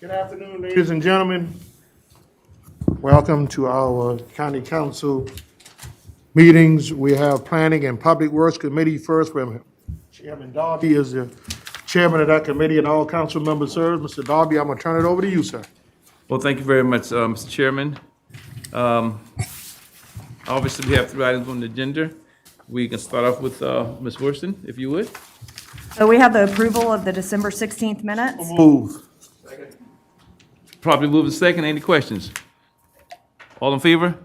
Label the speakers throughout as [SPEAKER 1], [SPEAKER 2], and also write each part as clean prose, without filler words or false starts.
[SPEAKER 1] Good afternoon, ladies and gentlemen. Welcome to our county council meetings. We have Planning and Public Works Committee first, where Chairman Darby is the chairman of that committee, and all council members serve. Mr. Darby, I'm going to turn it over to you, sir.
[SPEAKER 2] Well, thank you very much, Mr. Chairman. Obviously, we have 3 items on the agenda. We can start off with Ms. Worston, if you would.
[SPEAKER 3] So we have the approval of the December 16th minutes.
[SPEAKER 1] Move.
[SPEAKER 2] Probably move the second. Any questions? All in favor?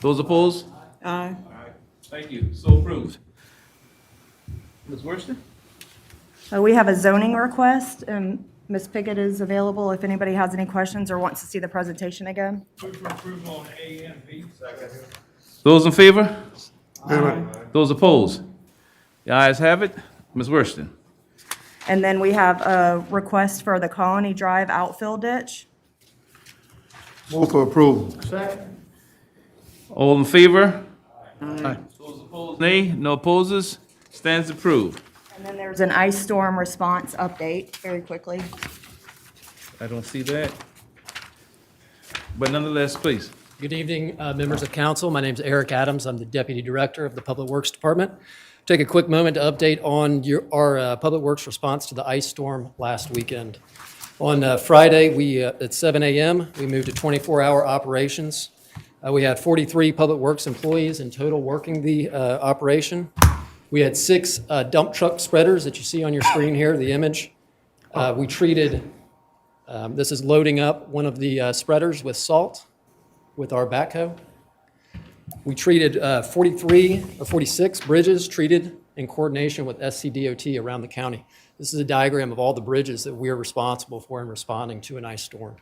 [SPEAKER 2] Those opposed?
[SPEAKER 3] Aye.
[SPEAKER 2] Thank you. So approved. Ms. Worston?
[SPEAKER 3] We have a zoning request, and Ms. Pickett is available if anybody has any questions or wants to see the presentation again.
[SPEAKER 4] Move for approval on A and B. Second.
[SPEAKER 2] Those in favor?
[SPEAKER 1] Aye.
[SPEAKER 2] Those opposed? The ayes have it. Ms. Worston?
[SPEAKER 3] And then we have a request for the Colony Drive outfill ditch.
[SPEAKER 1] Move for approval.
[SPEAKER 2] All in favor? Aye. Those opposed, nay. No opposes. Stands approved.
[SPEAKER 3] And then there's an ice storm response update, very quickly.
[SPEAKER 2] I don't see that. But nonetheless, please.
[SPEAKER 5] Good evening, members of council. My name is Eric Adams. I'm the Deputy Director of the Public Works Department. Take a quick moment to update on our Public Works response to the ice storm last weekend. On Friday, at 7 a.m., we moved to 24-hour operations. We had 43 Public Works employees in total working the operation. We had 6 dump truck spreaders that you see on your screen here, the image. We treated, this is loading up one of the spreaders with salt with our backhoe. We treated 46 bridges treated in coordination with SCDOT around the county. This is a diagram of all the bridges that we are responsible for in responding to an ice storm.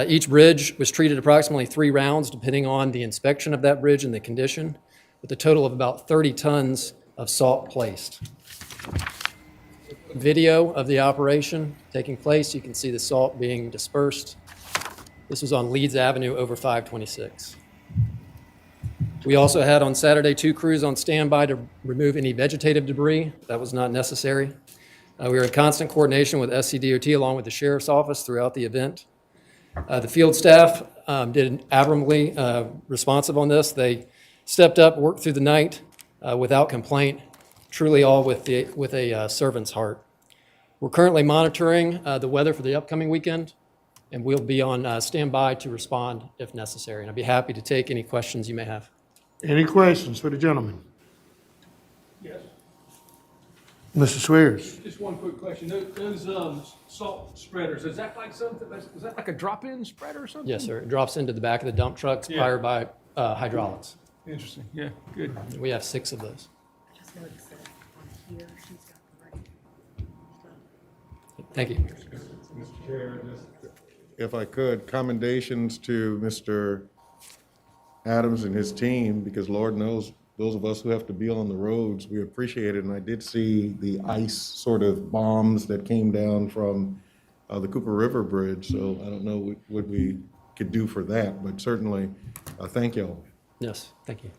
[SPEAKER 5] Each bridge was treated approximately 3 rounds, depending on the inspection of that bridge and the condition, with a total of about 30 tons of salt placed. Video of the operation taking place. You can see the salt being dispersed. This was on Leeds Avenue over 526. We also had on Saturday 2 crews on standby to remove any vegetative debris. That was not necessary. We were in constant coordination with SCDOT along with the Sheriff's Office throughout the event. The field staff did admirably responsive on this. They stepped up, worked through the night without complaint, truly all with a servant's heart. We're currently monitoring the weather for the upcoming weekend, and we'll be on standby to respond if necessary. And I'd be happy to take any questions you may have.
[SPEAKER 1] Any questions for the gentleman?
[SPEAKER 4] Yes.
[SPEAKER 1] Mr. Swears.
[SPEAKER 4] Just one quick question. Those salt spreaders, is that like something, is that like a drop-in spreader or something?
[SPEAKER 5] Yes, sir. It drops into the back of the dump trucks
[SPEAKER 4] Yeah.
[SPEAKER 5] powered by hydraulics.
[SPEAKER 4] Interesting. Yeah, good.
[SPEAKER 5] We have 6 of those.
[SPEAKER 3] Just noticed that on here, she's got the right.
[SPEAKER 5] Thank you.
[SPEAKER 6] Mr. Chair, if I could, commendations to Mr. Adams and his team, because Lord knows those of us who have to be on the roads, we appreciate it. And I did see the ice sort of bombs that came down from the Cooper River Bridge. So I don't know what we could do for that, but certainly thank y'all.
[SPEAKER 5] Yes, thank you.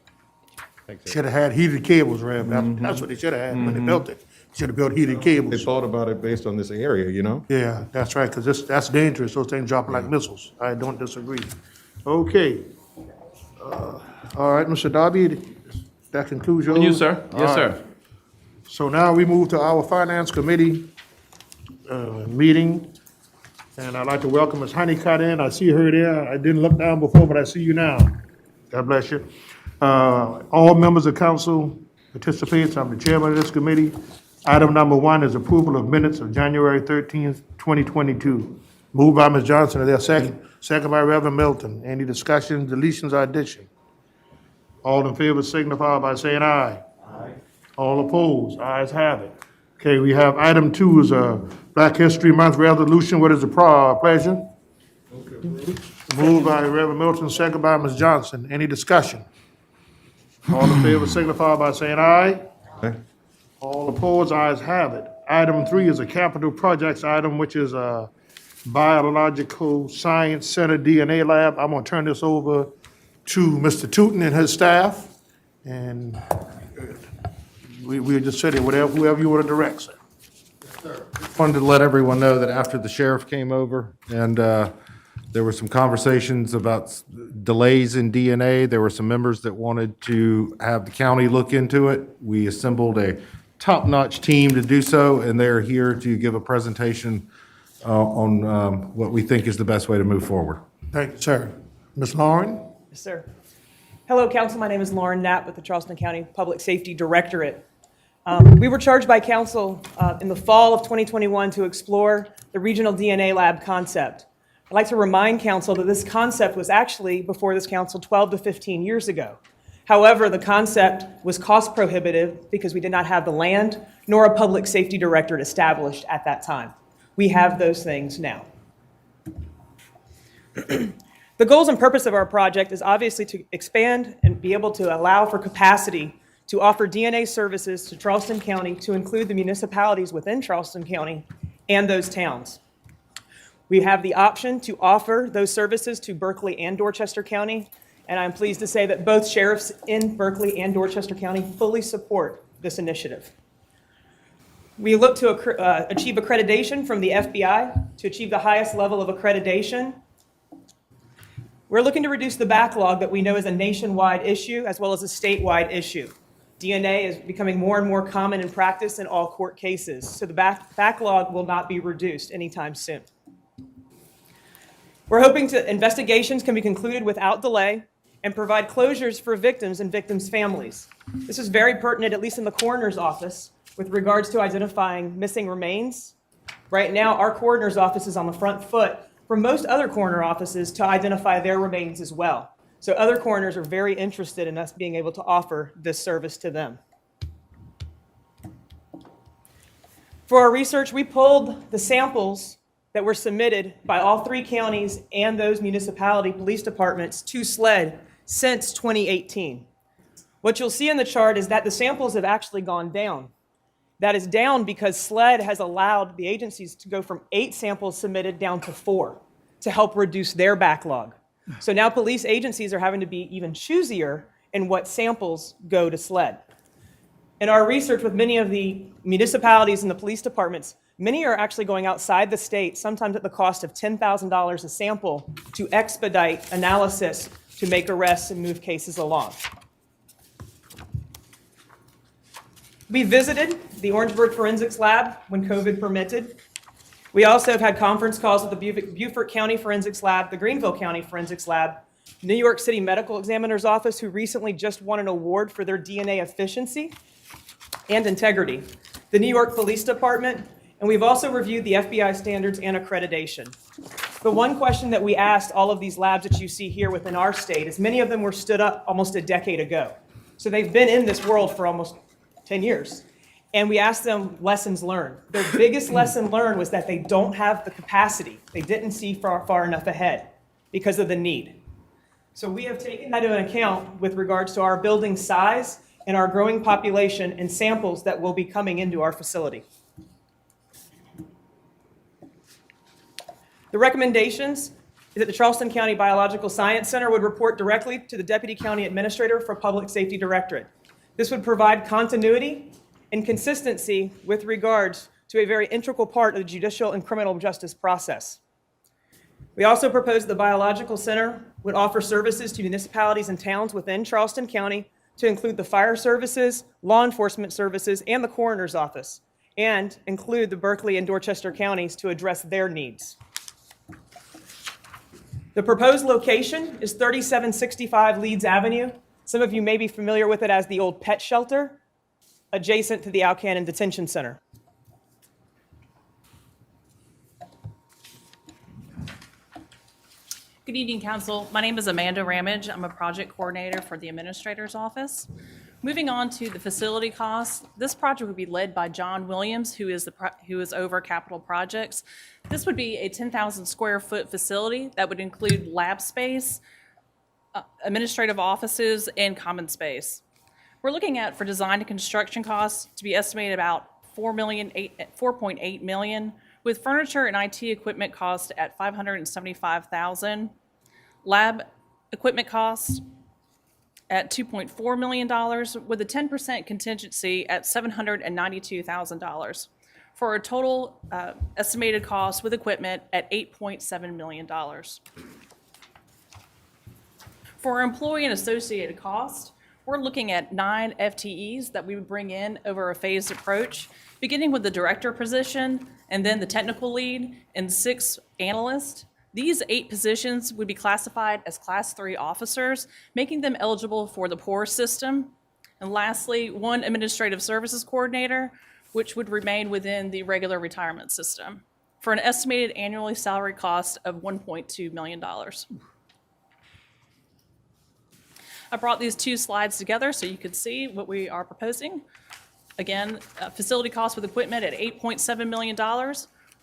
[SPEAKER 1] Should have had heated cables, Rev. That's what they should have had when they built it. Should have built heated
[SPEAKER 6] They
[SPEAKER 1] cables.
[SPEAKER 6] thought about it based on this area, you know?
[SPEAKER 1] Yeah, that's right, because that's dangerous. Those things dropping like missiles. I don't disagree. Okay. All right, Mr. Darby, that concludes your.
[SPEAKER 2] On you, sir. Yes,
[SPEAKER 1] All
[SPEAKER 2] sir.
[SPEAKER 1] right. So now we move to our Finance Committee meeting. And I'd like to welcome Ms. Honeycutt in. I see her there. I didn't look down before, but I see you now. God bless you. All members of council participates. I'm the chairman of this committee. Item number 1 is approval of minutes of January 13th, 2022. Moved by Ms. Johnson. Is there a second? Second by Reverend Milton. Any discussion, deletions, or addition? All in favor signify by saying aye. Aye. All opposed? Ayes have it. Okay, we have item 2 is a Black History Month resolution. What is the pleasure? Moved by Reverend Milton, second by Ms. Johnson. Any discussion? All in favor signify by saying aye.
[SPEAKER 6] Aye.
[SPEAKER 1] All opposed? Ayes have it. Item 3 is a capital projects item, which is a Biological Science Center DNA Lab. I'm going to turn this over to Mr. Tootin and his staff, and we'll just sit here, whoever you want to direct, sir.
[SPEAKER 6] Wanted to let everyone know that after the sheriff came over and there were some conversations about delays in DNA, there were some members that wanted to have the county look into it. We assembled a top-notch team to do so, and they're here to give a presentation on what we think is the best way to move forward.
[SPEAKER 1] Thank you, sir. Ms. Lauren?
[SPEAKER 7] Yes, sir. Hello, council. My name is Lauren Knapp with the Charleston County Public Safety Directorate. We were charged by council in the fall of 2021 to explore the regional DNA lab concept. I'd like to remind council that this concept was actually before this council 12 to 15 years ago. However, the concept was cost prohibitive because we did not have the land nor a public safety directorate established at that time. We have those things now. The goals and purpose of our project is obviously to expand and be able to allow for capacity to offer DNA services to Charleston County to include the municipalities within Charleston County and those towns. We have the option to offer those services to Berkeley and Dorchester County, and I'm pleased to say that both sheriffs in Berkeley and Dorchester County fully support this initiative. We look to achieve accreditation from the FBI to achieve the highest level of accreditation. We're looking to reduce the backlog that we know is a nationwide issue as well as a statewide issue. DNA is becoming more and more common in practice in all court cases, so the backlog will not be reduced anytime soon. We're hoping investigations can be concluded without delay and provide closures for victims and victims' families. This is very pertinent, at least in the coroner's office, with regards to identifying missing remains. Right now, our coroner's office is on the front foot for most other coroner offices to identify their remains as well. So other coroners are very interested in us being able to offer this service to them. For our research, we pulled the samples that were submitted by all 3 counties and those municipality police departments to SLED since 2018. What you'll see in the chart is that the samples have actually gone down. That is down because SLED has allowed the agencies to go from 8 samples submitted down to 4 to help reduce their backlog. So now police agencies are having to be even choosier in what samples go to SLED. In our research with many of the municipalities and the police departments, many are actually going outside the state, sometimes at the cost of $10,000 a sample, to expedite analysis to make arrests and move cases along. We visited the Orangeburg Forensics Lab when COVID permitted. We also have had conference calls with the Beaufort County Forensics Lab, the Greenville County Forensics Lab, New York City Medical Examiner's Office, who recently just won an award for their DNA efficiency and integrity, the New York Police Department, and we've also reviewed the FBI standards and accreditation. The one question that we asked all of these labs that you see here within our state is many of them were stood up almost a decade ago. So they've been in this world for almost 10 years. And we asked them lessons learned. Their biggest lesson learned was that they don't have the capacity. They didn't see far enough ahead because of the need. So we have taken that into account with regards to our building size and our growing population and samples that will be coming into our facility. The recommendations is that the Charleston County Biological Science Center would report directly to the Deputy County Administrator for Public Safety Directorate. This would provide continuity and consistency with regards to a very integral part of the judicial and criminal justice process. We also propose the Biological Center would offer services to municipalities and towns within Charleston County to include the fire services, law enforcement services, and the coroner's office, and include the Berkeley and Dorchester counties to address their needs. The proposed location is 3765 Leeds Avenue. Some of you may be familiar with it as the old pet shelter, adjacent to the Alcannon Detention Center.
[SPEAKER 8] Good evening, Council. My name is Amanda Ramage. I'm a project coordinator for the Administrator's Office. Moving on to the facility costs, this project would be led by John Williams, who is over capital projects. This would be a 10,000 square foot facility that would include lab space, administrative offices, and common space. We're looking at, for design and construction costs, to be estimated about $4.8 million, with furniture and IT equipment costs at $575,000, lab equipment costs at $2.4 million, with a 10% contingency at $792,000. for a total estimated cost with equipment at $8.7 million. For employee and associated cost, we're looking at 9 FTEs that we would bring in over a phased approach, beginning with the director position and then the technical lead and 6 analysts. These 8 positions would be classified as Class 3 officers, making them eligible for the POR system. And lastly, 1 administrative services coordinator, which would remain within the regular retirement system, for an estimated annually salary cost of $1.2 million. I brought these 2 slides together so you could see what we are proposing. Again, facility costs with equipment at $8.7 million.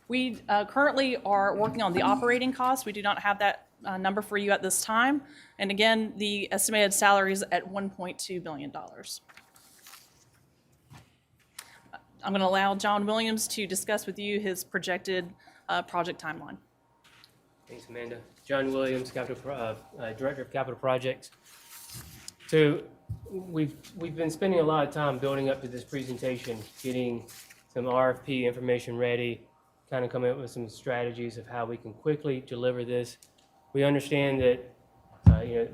[SPEAKER 8] We currently are working on the operating costs. We do not have that number for you at this time. And again, the estimated salaries at $1.2 million. I'm going to allow John Williams to discuss with you his projected project timeline.
[SPEAKER 9] Thanks, Amanda. John Williams, Director of Capital Projects. So we've been spending a lot of time building up to this presentation, getting some RFP information ready, kind of coming up with some strategies of how we can quickly deliver this. We understand that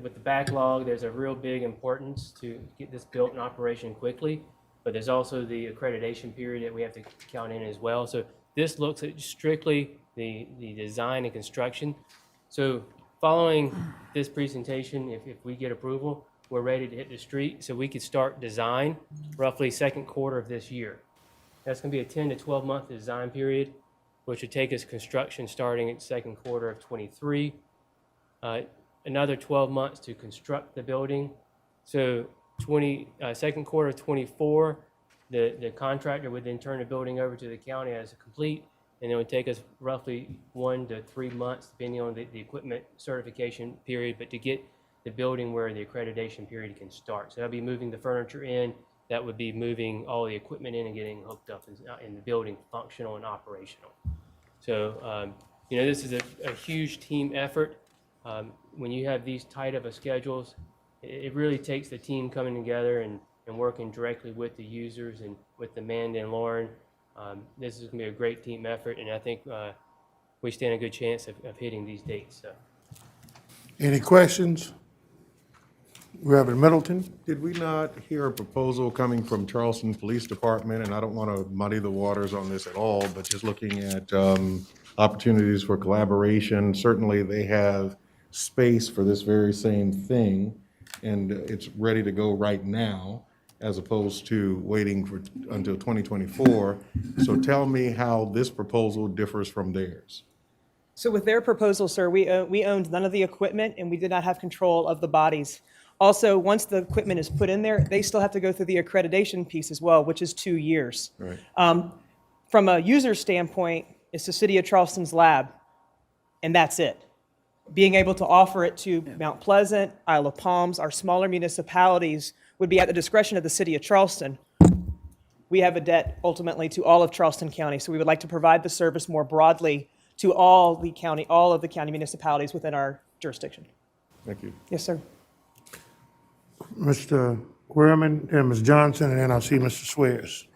[SPEAKER 9] with the backlog, there's a real big importance to get this built in operation quickly, but there's also the accreditation period that we have to count in as well. So this looks at strictly the design and construction. So following this presentation, if we get approval, we're ready to hit the street, so we could start design roughly second quarter of this year. That's going to be a 10 to 12 month design period, which would take us construction starting in second quarter of 23. Another 12 months to construct the building. So second quarter of 24, the contractor would then turn the building over to the county as complete, and it would take us roughly 1 to 3 months, depending on the equipment certification period, but to get the building where the accreditation period can start. So that'll be moving the furniture in, that would be moving all the equipment in and getting hooked up in the building functional and operational. So, this is a huge team effort. When you have these tight of a schedules, it really takes the team coming together and working directly with the users and with Amanda and Lauren. This is gonna be a great team effort, and I think we stand a good chance of hitting these dates. So.
[SPEAKER 1] Any questions? Reverend Middleton?
[SPEAKER 6] Did we not hear a proposal coming from Charleston Police Department? And I don't want to muddy the waters on this at all, but just looking at opportunities for collaboration. Certainly, they have space for this very same thing, and it's ready to go right now, as opposed to waiting until 2024. So tell me how this proposal differs from theirs.
[SPEAKER 7] So with their proposal, sir, we owned none of the equipment and we did not have control of the bodies. Also, once the equipment is put in there, they still have to go through the accreditation piece as well, which is 2 years.
[SPEAKER 6] Right.
[SPEAKER 7] From a user standpoint, it's the City of Charleston's lab, and that's it. Being able to offer it to Mount Pleasant, Isle of Palms, our smaller municipalities would be at the discretion of the City of Charleston. We have a debt ultimately to all of Charleston County, so we would like to provide the service more broadly to all of the county municipalities within our jurisdiction.
[SPEAKER 6] Thank you.
[SPEAKER 7] Yes, sir.
[SPEAKER 1] Mr. Guerman and Ms. Johnson, and then I'll see Mr. Swears.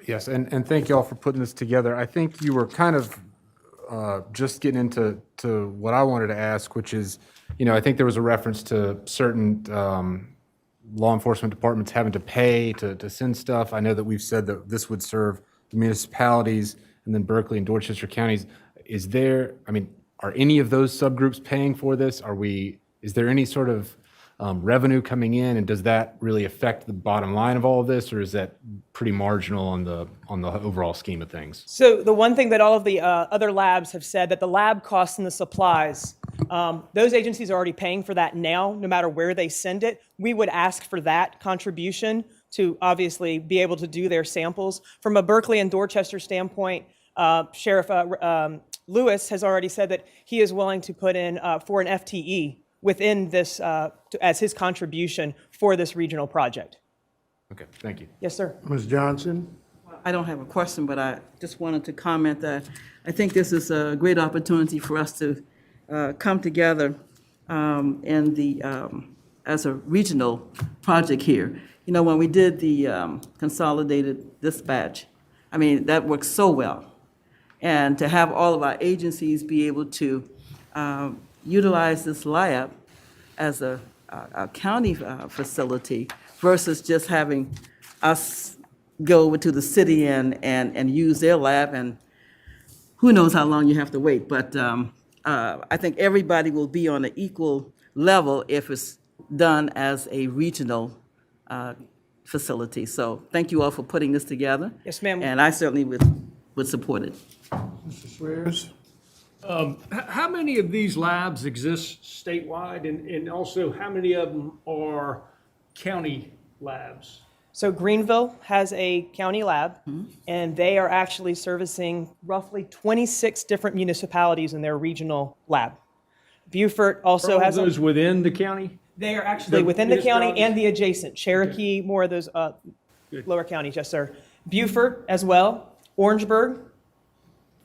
[SPEAKER 10] Yes, and thank you all for putting this together. I think you were kind of just getting into what I wanted to ask, which is, I think there was a reference to certain law enforcement departments having to pay to send stuff. I know that we've said that this would serve the municipalities and then Berkeley and Dorchester counties. Are any of those subgroups paying for this? Is there any sort of revenue coming in, and does that really affect the bottom line of all of this, or is that pretty marginal on the overall scheme of things?
[SPEAKER 7] So the one thing that all of the other labs have said, that the lab costs and the supplies, those agencies are already paying for that now, no matter where they send it. We would ask for that contribution to obviously be able to do their samples. From a Berkeley and Dorchester standpoint, Sheriff Lewis has already said that he is willing to put in for an FTE within this as his contribution for this regional project.
[SPEAKER 10] Okay, thank you.
[SPEAKER 7] Yes, sir.
[SPEAKER 1] Ms. Johnson?
[SPEAKER 11] I don't have a question, but I just wanted to comment that I think this is a great opportunity for us to come together as a regional project here. When we did the consolidated dispatch, I mean, that works so well. And to have all of our agencies be able to utilize this lab as a county facility versus just having us go over to the city and use their lab, and who knows how long you have to wait. But I think everybody will be on an equal level if it's done as a regional facility. So thank you all for putting this together.
[SPEAKER 7] Yes, ma'am.
[SPEAKER 11] And I certainly would support it.
[SPEAKER 1] Mr. Swears?
[SPEAKER 4] How many of these labs exist statewide, and also how many of them are county labs?
[SPEAKER 7] So Greenville has a county lab, and they are actually servicing roughly 26 different municipalities in their regional lab. Beaufort also
[SPEAKER 4] Are
[SPEAKER 7] has
[SPEAKER 4] those within the county?
[SPEAKER 7] They are actually
[SPEAKER 4] The
[SPEAKER 7] within the county
[SPEAKER 4] municipalities?
[SPEAKER 7] and the adjacent. Cherokee, more of those lower counties, yes, sir. Beaufort as well, Orangeburg,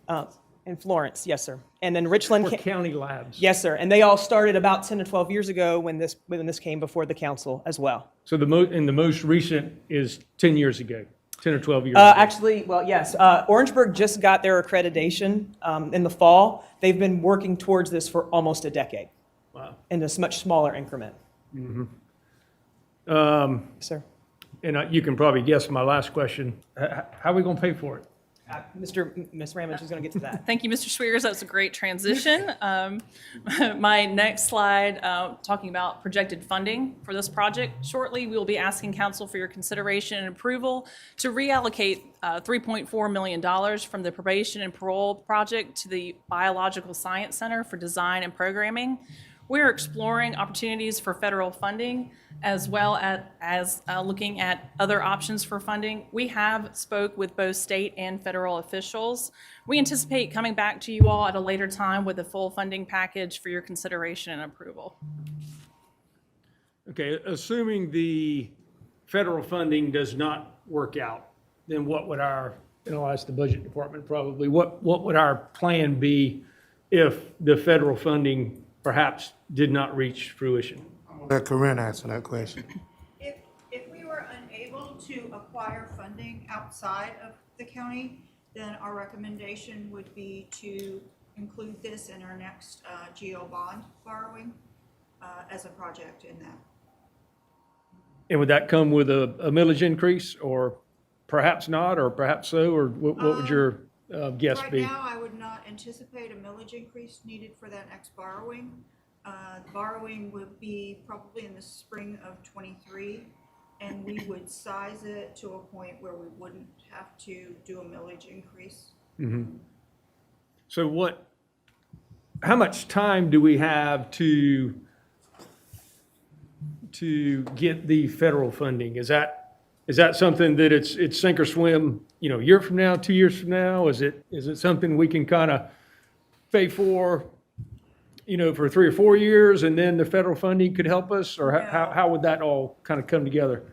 [SPEAKER 7] and Florence, yes, sir. And then Richland.
[SPEAKER 4] Or county labs?
[SPEAKER 7] Yes, sir. And they all started about 10 to 12 years ago when this came before the council as well.
[SPEAKER 4] So the most recent is 10 years ago, 10 or 12 years ago?
[SPEAKER 7] Actually, well, yes. Orangeburg just got their accreditation in the fall. They've been working towards this for almost a decade.
[SPEAKER 4] Wow.
[SPEAKER 7] In this much smaller increment. Sir.
[SPEAKER 4] And you can probably guess my last question. How are we going to pay for it?
[SPEAKER 7] Ms. Ramage is going to get to that.
[SPEAKER 8] Thank you, Mr. Swears. That was a great transition. My next slide, talking about projected funding for this project. Shortly, we will be asking council for your consideration and approval to reallocate $3.4 million from the Probation and Parole project to the Biological Science Center for design and programming. We're exploring opportunities for federal funding as well as looking at other options for funding. We have spoke with both state and federal officials. We anticipate coming back to you all at a later time with a full funding package for your consideration and approval.
[SPEAKER 4] Okay, assuming the federal funding does not work out, then what would our, and I'll ask the budget department probably, what would our plan be if the federal funding perhaps did not reach fruition?
[SPEAKER 1] Let Corinne answer that question.
[SPEAKER 12] If we were unable to acquire funding outside of the county, then our recommendation would be to include this in our next GO bond borrowing as a project in that.
[SPEAKER 4] And would that come with a millage increase, or perhaps not, or perhaps so, or what would your guess be?
[SPEAKER 12] Right now, I would not anticipate a millage increase needed for that next borrowing. The borrowing would be probably in the spring of '23, and we would size it to a point where we wouldn't have to do a millage increase.
[SPEAKER 4] So how much time do we have to get the federal funding? Is that something that it's sink or swim, a year from now, 2 years from now? Is it something we can kind of pay for, for 3 or 4 years, and then the federal funding could help us? Or how would that all kind of come together?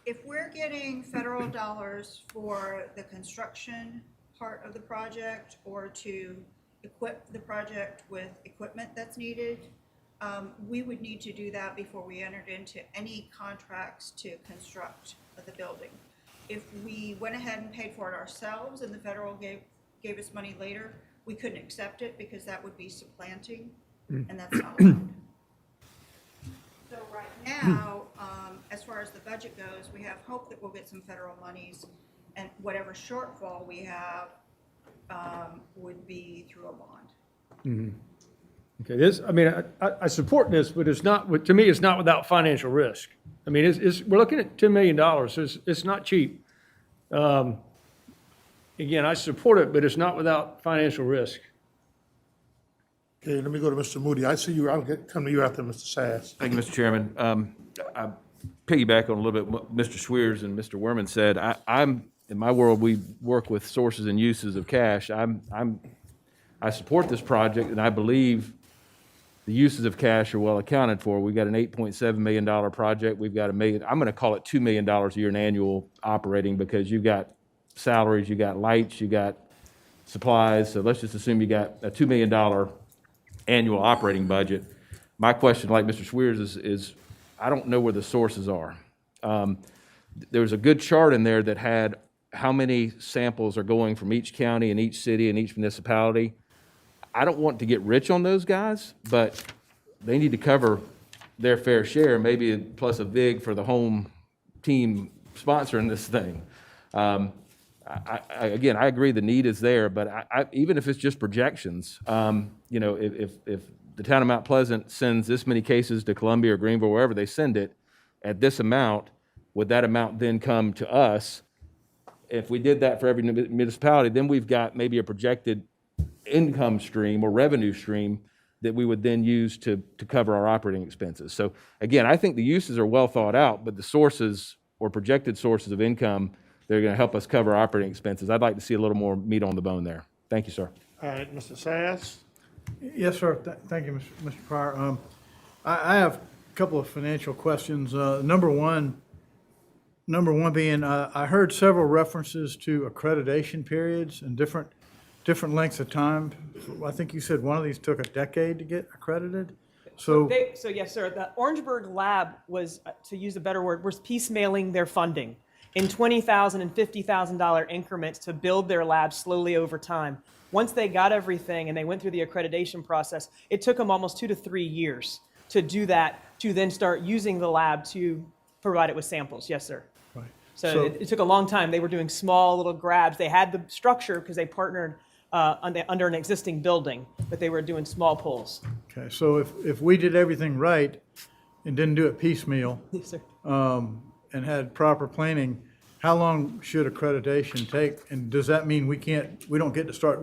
[SPEAKER 12] If we're getting federal dollars for the construction part of the project or to equip the project with equipment that's needed, we would need to do that before we entered into any contracts to construct the building. If we went ahead and paid for it ourselves and the federal gave us money later, we couldn't accept it because that would be supplanting, and that's not allowed. So right now, as far as the budget goes, we have hope that we'll get some federal monies, and whatever shortfall we have would be through a bond.
[SPEAKER 4] Okay, I support this, but it's not, to me, it's not without financial risk. I mean, we're looking at $10 million. It's not cheap. Again, I support it, but it's not without financial risk.
[SPEAKER 1] Okay, let me go to Mr. Moody. I see you, I'll come to you after Mr. Sass.
[SPEAKER 13] Thank you, Mr. Chairman. I piggyback on a little bit what Mr. Swears and Mr. Werman said. In my world, we work with sources and uses of cash. I support this project, and I believe the uses of cash are well accounted for. We've got an $8.7 million project. We've got I'm going to call it $2 million a year in annual operating, because you've got salaries, you got lights, you got supplies. So let's just assume you got a $2 million annual operating budget. My question, like Mr. Swears, is I don't know where the sources are. There was a good chart in there that had how many samples are going from each county and each city and each municipality. I don't want to get rich on those guys, but they need to cover their fair share, maybe plus a vig for the home team sponsoring this thing. Again, I agree the need is there, but even if it's just projections, you know, if the town of Mount Pleasant sends this many cases to Columbia or Greenville, wherever they send it, at this amount, would that amount then come to us? If we did that for every municipality, then we've got maybe a projected income stream or revenue stream that we would then use to cover our operating expenses. So again, I think the uses are well thought out, but the sources or projected sources of income that are going to help us cover operating expenses, I'd like to see a little more meat on the bone there. Thank you, sir.
[SPEAKER 1] All right, Mr. Sass?
[SPEAKER 14] Yes, sir. Thank you, Mr. Pryor. I have a couple of financial questions. Number one being, I heard several references to accreditation periods and different lengths of time. I think you said one of these took a decade to get accredited. So
[SPEAKER 7] Yes, sir, the Orangeburg lab was, to use a better word, was piecemealing their funding in $20,000 and $50,000 increments to build their lab slowly over time. Once they got everything and they went through the accreditation process, it took them almost 2 to 3 years to do that, to then start using the lab to provide it with samples. Yes, sir.
[SPEAKER 14] Right.
[SPEAKER 7] So it took a long time. They were doing small little grabs. They had the structure because they partnered under an existing building, but they were doing small pulls.
[SPEAKER 14] Okay, so if we did everything right and didn't do it piecemeal,
[SPEAKER 7] Yes, sir.
[SPEAKER 14] and had proper planning, how long should accreditation take? And does that mean we don't get to start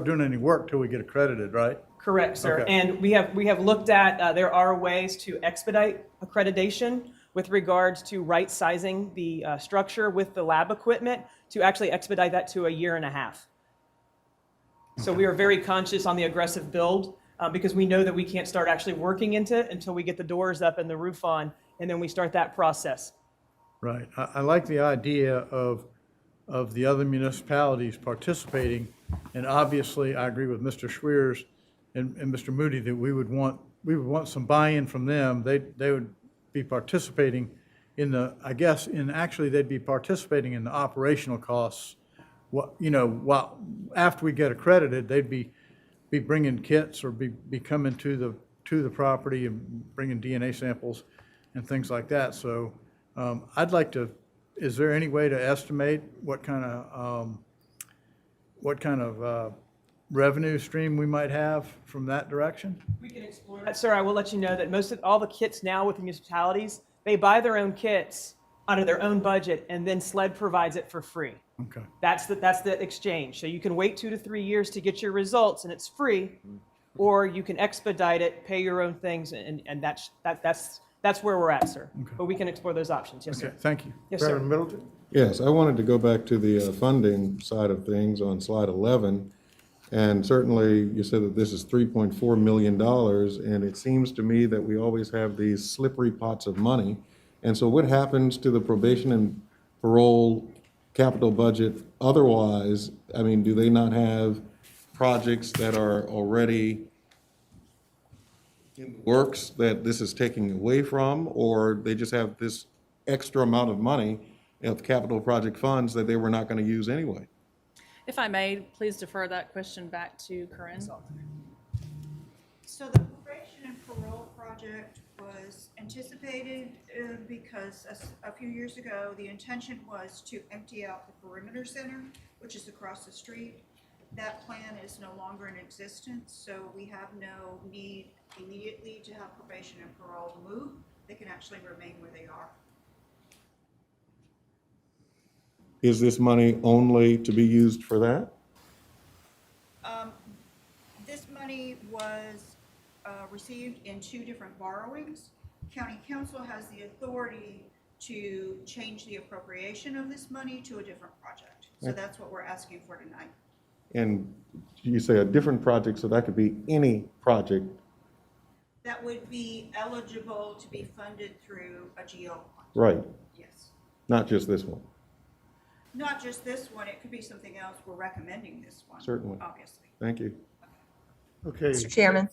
[SPEAKER 14] doing any work till we get accredited, right?
[SPEAKER 7] Correct, sir.
[SPEAKER 14] Okay.
[SPEAKER 7] And we have looked at, there are ways to expedite accreditation with regards to right-sizing the structure with the lab equipment to actually expedite that to 1.5 years. So we are very conscious on the aggressive build because we know that we can't start actually working into it until we get the doors up and the roof on, and then we start that process.
[SPEAKER 14] Right. I like the idea of the other municipalities participating, and obviously I agree with Mr. Schweers and Mr. Moody that we would want some buy-in from them. They would be participating in they'd be participating in the operational costs. After we get accredited, they'd be bringing kits or be coming to the property and bringing DNA samples and things like that. So I'd like to, is there any way to estimate what kind of revenue stream we might have from that direction?
[SPEAKER 7] We can explore that, sir. I will let you know that all the kits now with the municipalities, they buy their own kits out of their own budget, and then SLED provides it for free.
[SPEAKER 14] Okay.
[SPEAKER 7] That's the exchange. So you can wait 2 to 3 years to get your results, and it's free, or you can expedite it, pay your own things, and that's where we're at, sir.
[SPEAKER 14] Okay.
[SPEAKER 7] But we can explore those options. Yes,
[SPEAKER 14] Okay,
[SPEAKER 7] sir.
[SPEAKER 14] thank you.
[SPEAKER 7] Yes, sir.
[SPEAKER 1] Reverend Middleton?
[SPEAKER 6] Yes, I wanted to go back to the funding side of things on slide 11. And certainly, you said that this is $3.4 million, and it seems to me that we always have these slippery pots of money. And so what happens to the probation and parole capital budget otherwise? I mean, do they not have projects that are already in the works that this is taking away from, or they just have this extra amount of money of capital project funds that they were not going to use anyway?
[SPEAKER 8] If I may, please defer that question back to Corinne.
[SPEAKER 12] So the probation and parole project was anticipated because a few years ago, the intention was to empty out the perimeter center, which is across the street. That plan is no longer in existence, so we have no need immediately to have probation and parole move. They can actually remain where they are.
[SPEAKER 6] Is this money only to be used for that?
[SPEAKER 12] This money was received in 2 different borrowings. County Council has the authority to change the appropriation of this money to a different project. So that's what we're asking for tonight.
[SPEAKER 6] And you say a different project, so that could be any project.
[SPEAKER 12] That would be eligible to be funded through a GO fund.
[SPEAKER 6] Right,
[SPEAKER 12] Yes.
[SPEAKER 6] not just this one.
[SPEAKER 12] Not just this one, it could be something else. We're recommending this one.
[SPEAKER 6] Certainly.
[SPEAKER 12] Obviously.
[SPEAKER 6] Thank you.
[SPEAKER 1] Okay.
[SPEAKER 3] Mr. Chairman.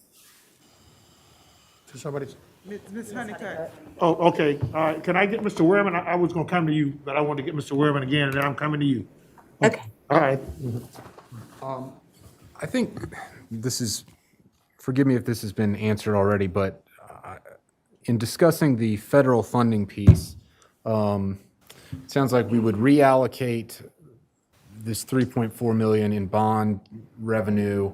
[SPEAKER 1] To somebody?
[SPEAKER 11] Ms. Honeycutt.
[SPEAKER 1] Oh, okay. All right. Can I get Mr. Wehrman? I was going to come to you, but I want to get Mr. Wehrman again, and then I'm coming to you.
[SPEAKER 15] Okay.
[SPEAKER 1] All right.
[SPEAKER 10] I think this is, forgive me if this has been answered already, but in discussing the federal funding piece, it sounds like we would reallocate this 3.4 million in bond revenue.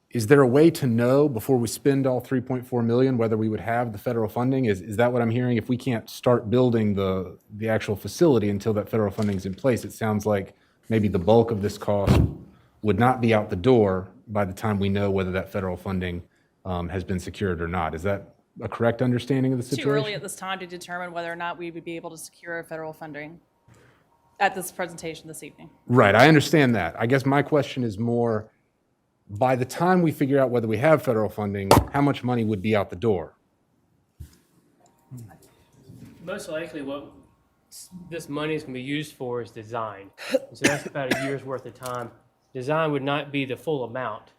[SPEAKER 10] Is there a way to know before we spend all 3.4 million whether we would have the federal funding? Is that what I'm hearing? If we can't start building the actual facility until that federal funding is in place, it sounds like maybe the bulk of this cost would not be out the door by the time we know whether that federal funding has been secured or not. Is that a correct understanding of the situation?
[SPEAKER 8] Too early at this time to determine whether or not we would be able to secure federal funding at this presentation this evening.
[SPEAKER 10] Right, I understand that. I guess my question is more, by the time we figure out whether we have federal funding, how much money would be out the door?
[SPEAKER 9] Most likely what this money is going to be used for is design. So that's about a year's worth of time. Design would not be the full amount.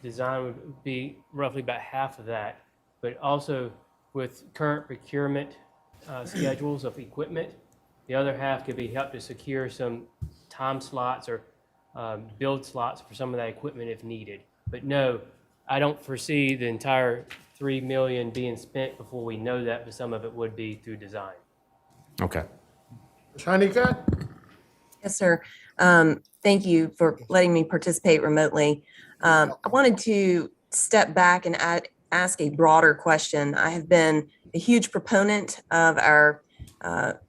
[SPEAKER 9] Design would be roughly about half of that. But also with current procurement schedules of equipment, the other half could be help to secure some time slots or build slots for some of that equipment if needed. But no, I don't foresee the entire 3 million being spent before we know that, but some of it would be through design.
[SPEAKER 10] Okay.
[SPEAKER 1] Ms. Honeycutt?
[SPEAKER 15] Yes, sir. Thank you for letting me participate remotely. I wanted to step back and ask a broader question. I have been a huge proponent of our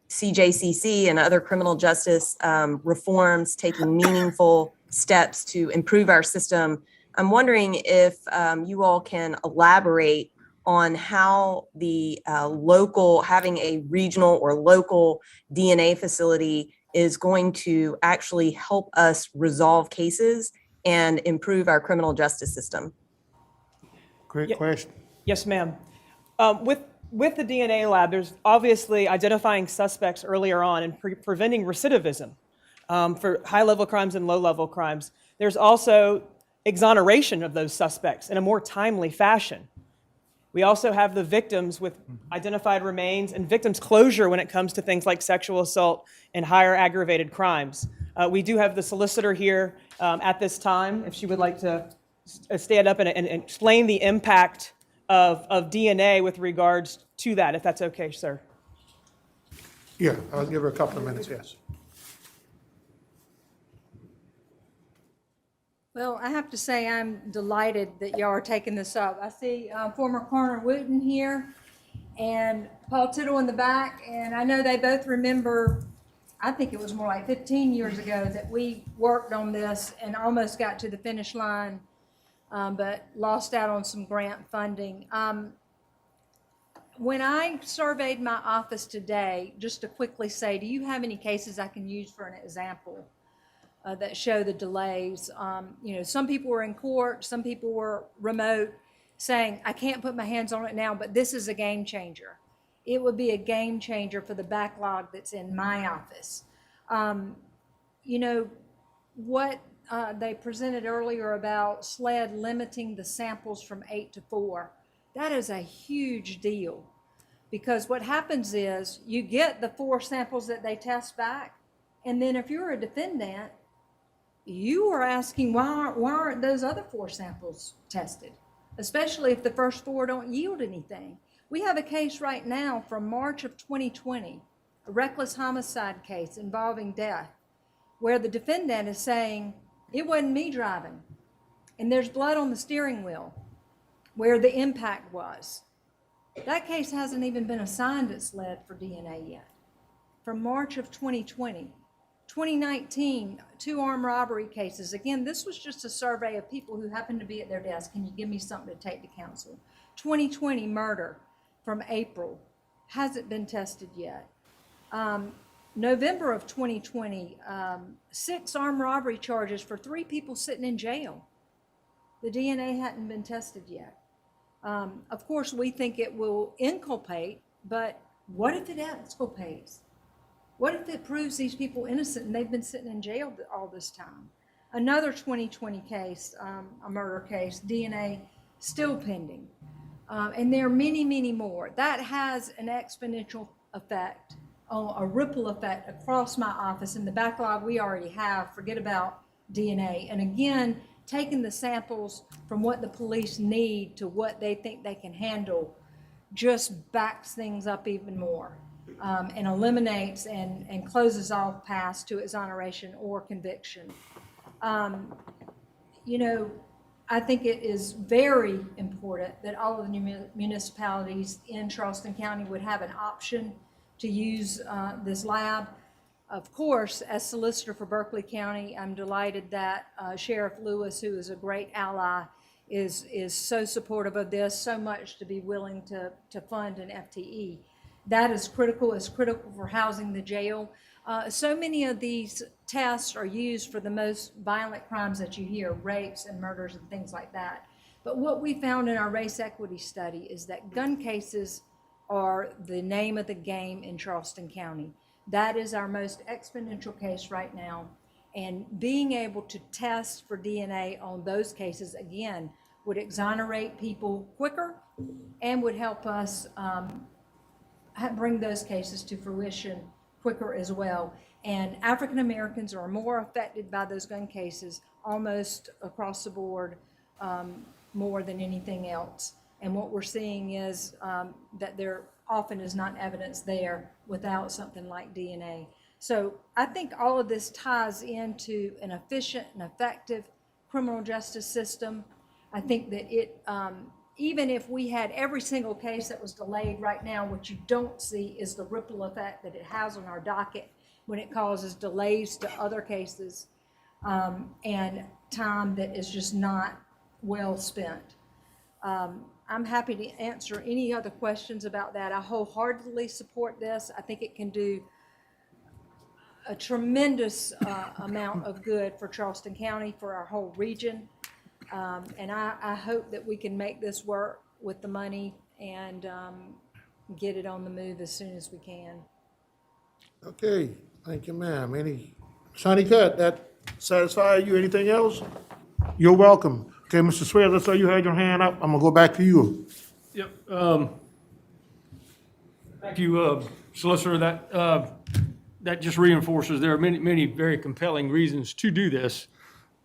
[SPEAKER 15] CJCC and other criminal justice reforms, taking meaningful steps to improve our system. I'm wondering if you all can elaborate on how the having a regional or local DNA facility is going to actually help us resolve cases and improve our criminal justice system.
[SPEAKER 1] Great question.
[SPEAKER 7] Yes, ma'am. With the DNA lab, there's obviously identifying suspects earlier on and preventing recidivism for high-level crimes and low-level crimes. There's also exoneration of those suspects in a more timely fashion. We also have the victims with identified remains and victims' closure when it comes to things like sexual assault and higher aggravated crimes. We do have the solicitor here at this time, if she would like to stand up and explain the impact of DNA with regards to that, if that's okay, sir.
[SPEAKER 1] Yeah, I'll give her a couple of minutes, yes.
[SPEAKER 16] Well, I have to say I'm delighted that y'all are taking this up. I see former Coroner Wooten here and Paul Tittle in the back, and I know they both remember, I think it was more like 15 years ago that we worked on this and almost got to the finish line, but lost out on some grant funding. When I surveyed my office today, just to quickly say, do you have any cases I can use for an example that show the delays? Some people were in court, some people were remote, saying, I can't put my hands on it now, but this is a game changer. It would be a game changer for the backlog that's in my office. What they presented earlier about SLED limiting the samples from 8 to 4, that is a huge deal. Because what happens is you get the 4 samples that they test back, and then if you're a defendant, you are asking why aren't those other 4 samples tested, especially if the first 4 don't yield anything. We have a case right now from March of 2020, a reckless homicide case involving death, where the defendant is saying, it wasn't me driving, and there's blood on the steering wheel where the impact was. That case hasn't even been assigned at SLED for DNA yet. From March of 2020. 2019, 2 armed robbery cases. Again, this was just a survey of people who happened to be at their desk. Can you give me something to take to counsel? 2020 murder from April. Hasn't been tested yet. November of 2020, 6 armed robbery charges for 3 people sitting in jail. The DNA hadn't been tested yet. Of course, we think it will inculpate, but what if it exculpates? What if it proves these people innocent and they've been sitting in jail all this time? Another 2020 case, a murder case, DNA still pending. And there are many, many more. That has an exponential effect a ripple effect across my office. In the backlog we already have, forget about DNA. And again, taking the samples from what the police need to what they think they can handle just backs things up even more, and eliminates and closes off paths to exoneration or conviction. You know, I think it is very important that all of the municipalities in Charleston County would have an option to use this lab. Of course, as solicitor for Berkeley County, I'm delighted that Sheriff Lewis, who is a great ally, is so supportive of this, so much to be willing to fund an FTE. That is critical. It's critical for housing the jail. So many of these tests are used for the most violent crimes that you hear, rapes and murders and things like that. But what we found in our race equity study is that gun cases are the name of the game in Charleston County. That is our most exponential case right now. And being able to test for DNA on those cases, again, would exonerate people quicker and would help us bring those cases to fruition quicker as well. And African Americans are more affected by those gun cases almost across the board, more than anything else. And what we're seeing is that there often is not evidence there without something like DNA. So I think all of this ties into an efficient and effective criminal justice system. I think that it, even if we had every single case that was delayed right now, what you don't see is the ripple effect that it has on our docket when it causes delays to other cases, and time that is just not well spent. I'm happy to answer any other questions about that. I wholeheartedly support this. I think it can do a tremendous amount of good for Charleston County, for our whole region. And I hope that we can make this work with the money and get it on the move as soon as we can.
[SPEAKER 1] Okay, thank you, ma'am. Any, Sonny Cut, that satisfy you? Anything else? You're welcome. Okay, Mr. Swears, I saw you had your hand up. I'm gonna go back to you.
[SPEAKER 4] Yep. Thank you, Solicitor. That just reinforces there are many very compelling reasons to do this.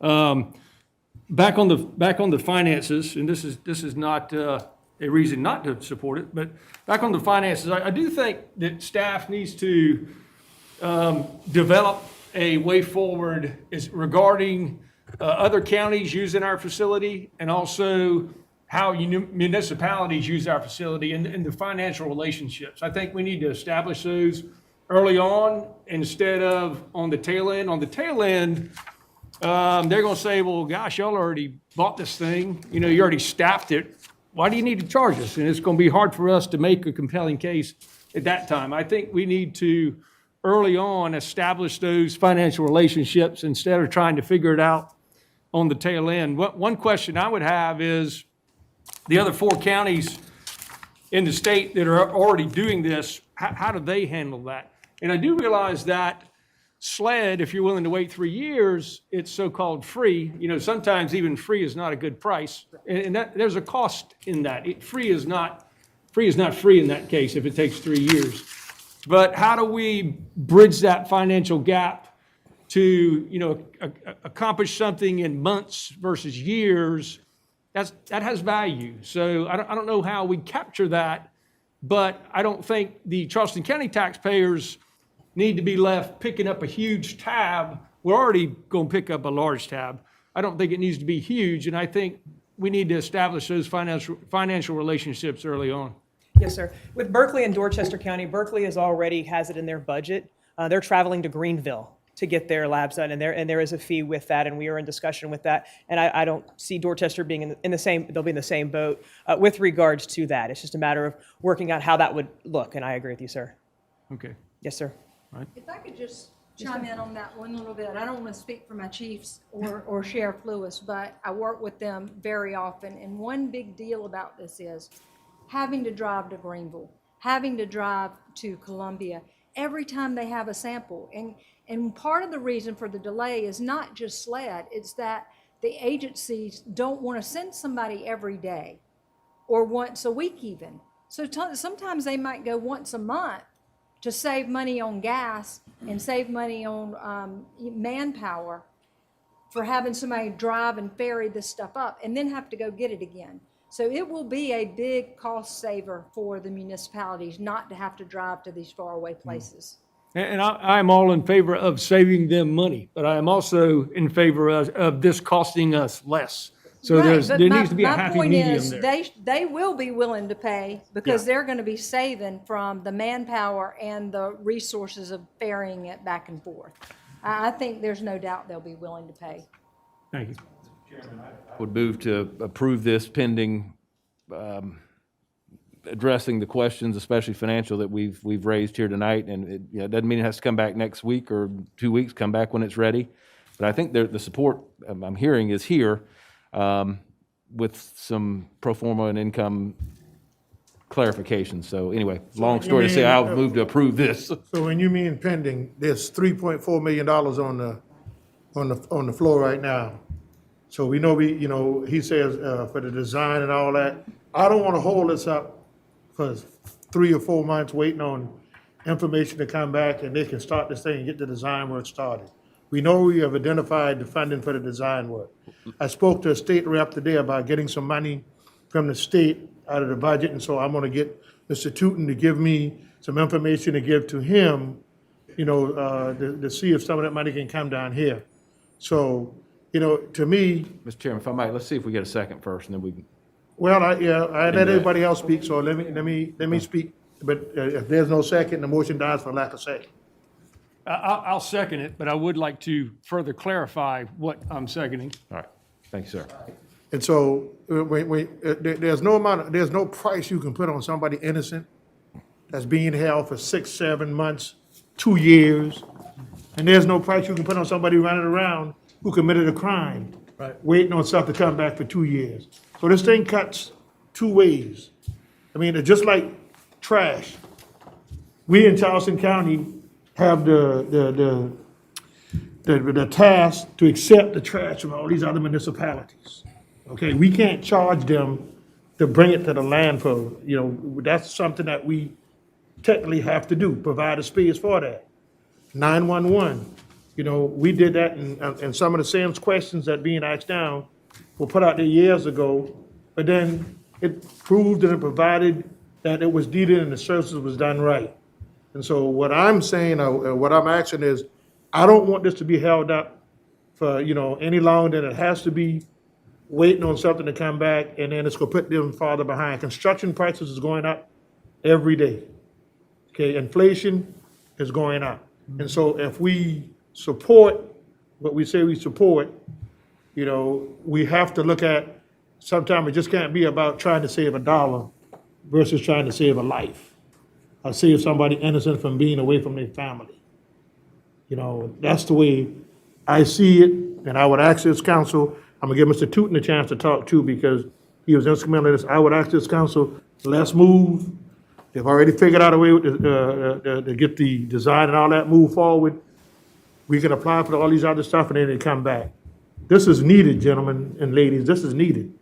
[SPEAKER 4] Back on the finances, and this is not a reason not to support it, but back on the finances, I do think that staff needs to develop a way forward is regarding other counties using our facility, and also how municipalities use our facility and the financial relationships. I think we need to establish those early on instead of on the tail end. On the tail end, they're going to say, well, gosh, y'all already bought this thing. You know, you already staffed it. Why do you need to charge us? And it's going to be hard for us to make a compelling case at that time. I think we need to early on establish those financial relationships instead of trying to figure it out on the tail end. One question I would have is the other 4 counties in the state that are already doing this, how do they handle that? And I do realize that SLED, if you're willing to wait 3 years, it's so-called free. You know, sometimes even free is not a good price, and that there's a cost in that. Free is not free in that case if it takes 3 years. But how do we bridge that financial gap to, you know, accomplish something in months versus years? That has value. So I don't know how we capture that, but I don't think the Charleston County taxpayers need to be left picking up a huge tab. We're already going to pick up a large tab. I don't think it needs to be huge, and I think we need to establish those financial relationships early on.
[SPEAKER 7] Yes, sir. With Berkeley and Dorchester County, Berkeley already has it in their budget. They're traveling to Greenville to get their labs done, and there is a fee with that, and we are in discussion with that. And I don't see Dorchester being in the same, they'll be in the same boat with regards to that. It's just a matter of working out how that would look, and I agree with you, sir.
[SPEAKER 4] Okay.
[SPEAKER 7] Yes, sir.
[SPEAKER 4] All right.
[SPEAKER 16] If I could just chime in on that one little bit. I don't want to speak for my chiefs or Sheriff Lewis, but I work with them very often. And one big deal about this is having to drive to Greenville, having to drive to Columbia every time they have a sample. And part of the reason for the delay is not just SLED, it's that the agencies don't want to send somebody every day or once a week even. So sometimes they might go once a month to save money on gas and save money on manpower for having somebody drive and ferry this stuff up and then have to go get it again. So it will be a big cost saver for the municipalities not to have to drive to these faraway places.
[SPEAKER 4] And I'm all in favor of saving them money, but I am also in favor of this costing us less. So
[SPEAKER 16] Right, but
[SPEAKER 4] there needs to be a
[SPEAKER 16] my
[SPEAKER 4] happy
[SPEAKER 16] point
[SPEAKER 4] medium
[SPEAKER 16] is,
[SPEAKER 4] there.
[SPEAKER 16] they will be willing to pay because
[SPEAKER 4] Yeah.
[SPEAKER 16] they're going to be saving from the manpower and the resources of ferrying it back and forth. I think there's no doubt they'll be willing to pay.
[SPEAKER 4] Thank you.
[SPEAKER 13] Would move to approve this pending addressing the questions, especially financial, that we've raised here tonight. And it doesn't mean it has to come back next week or 2 weeks, come back when it's ready. But I think the support I'm hearing is here with some pro forma and income clarification. So anyway, long story to say, I'll move to approve this.
[SPEAKER 1] So when you mean pending, there's $3.4 million on the floor right now. So we know he says for the design and all that. I don't want to hold this up for 3 or 4 months waiting on information to come back and they can start this thing and get the design work started. We know we have identified the funding for the design work. I spoke to a state rep today about getting some money from the state out of the budget, and so I'm gonna get Mr. Tootin to give me some information to give to him, to see if some of that money can come down here. So, to me,
[SPEAKER 13] Mr. Chairman, if I might, let's see if we get a second first, and then we can.
[SPEAKER 1] well, I let everybody else speak, so let me speak. But if there's no second, the motion dies for lack of second.
[SPEAKER 4] I'll second it, but I would like to further clarify what I'm seconding.
[SPEAKER 13] All right, thank you, sir.
[SPEAKER 1] And so, there's no price you can put on somebody innocent that's being held for 6, 7 months, 2 years. And there's no price you can put on somebody running around who committed a crime, waiting on stuff to come back for 2 years. So this thing cuts 2 ways. I mean, it's just like trash. We in Charleston County have the task to accept the trash from all these other municipalities. Okay, we can't charge them to bring it to the landfill. That's something that we technically have to do, provide a space for that. 911, we did that and some of the same questions that being asked now were put out there years ago, but then it proved and it provided that it was needed and the services was done right. And so what I'm saying, what I'm asking is, I don't want this to be held up for, any longer than it has to be, waiting on something to come back, and then it's gonna put them farther behind. Construction prices is going up every day. Okay, inflation is going up. And so if we support what we say we support, we have to look at, sometimes it just can't be about trying to save $1 versus trying to save a life. Or save somebody innocent from being away from their family. That's the way I see it, and I would ask this council, I'm gonna give Mr. Tootin a chance to talk too, because he was instrumental in this. I would ask this council, let's move. They've already figured out a way to get the design and all that move forward. We can apply for all these other stuff and then they come back. This is needed, gentlemen and ladies, this is needed.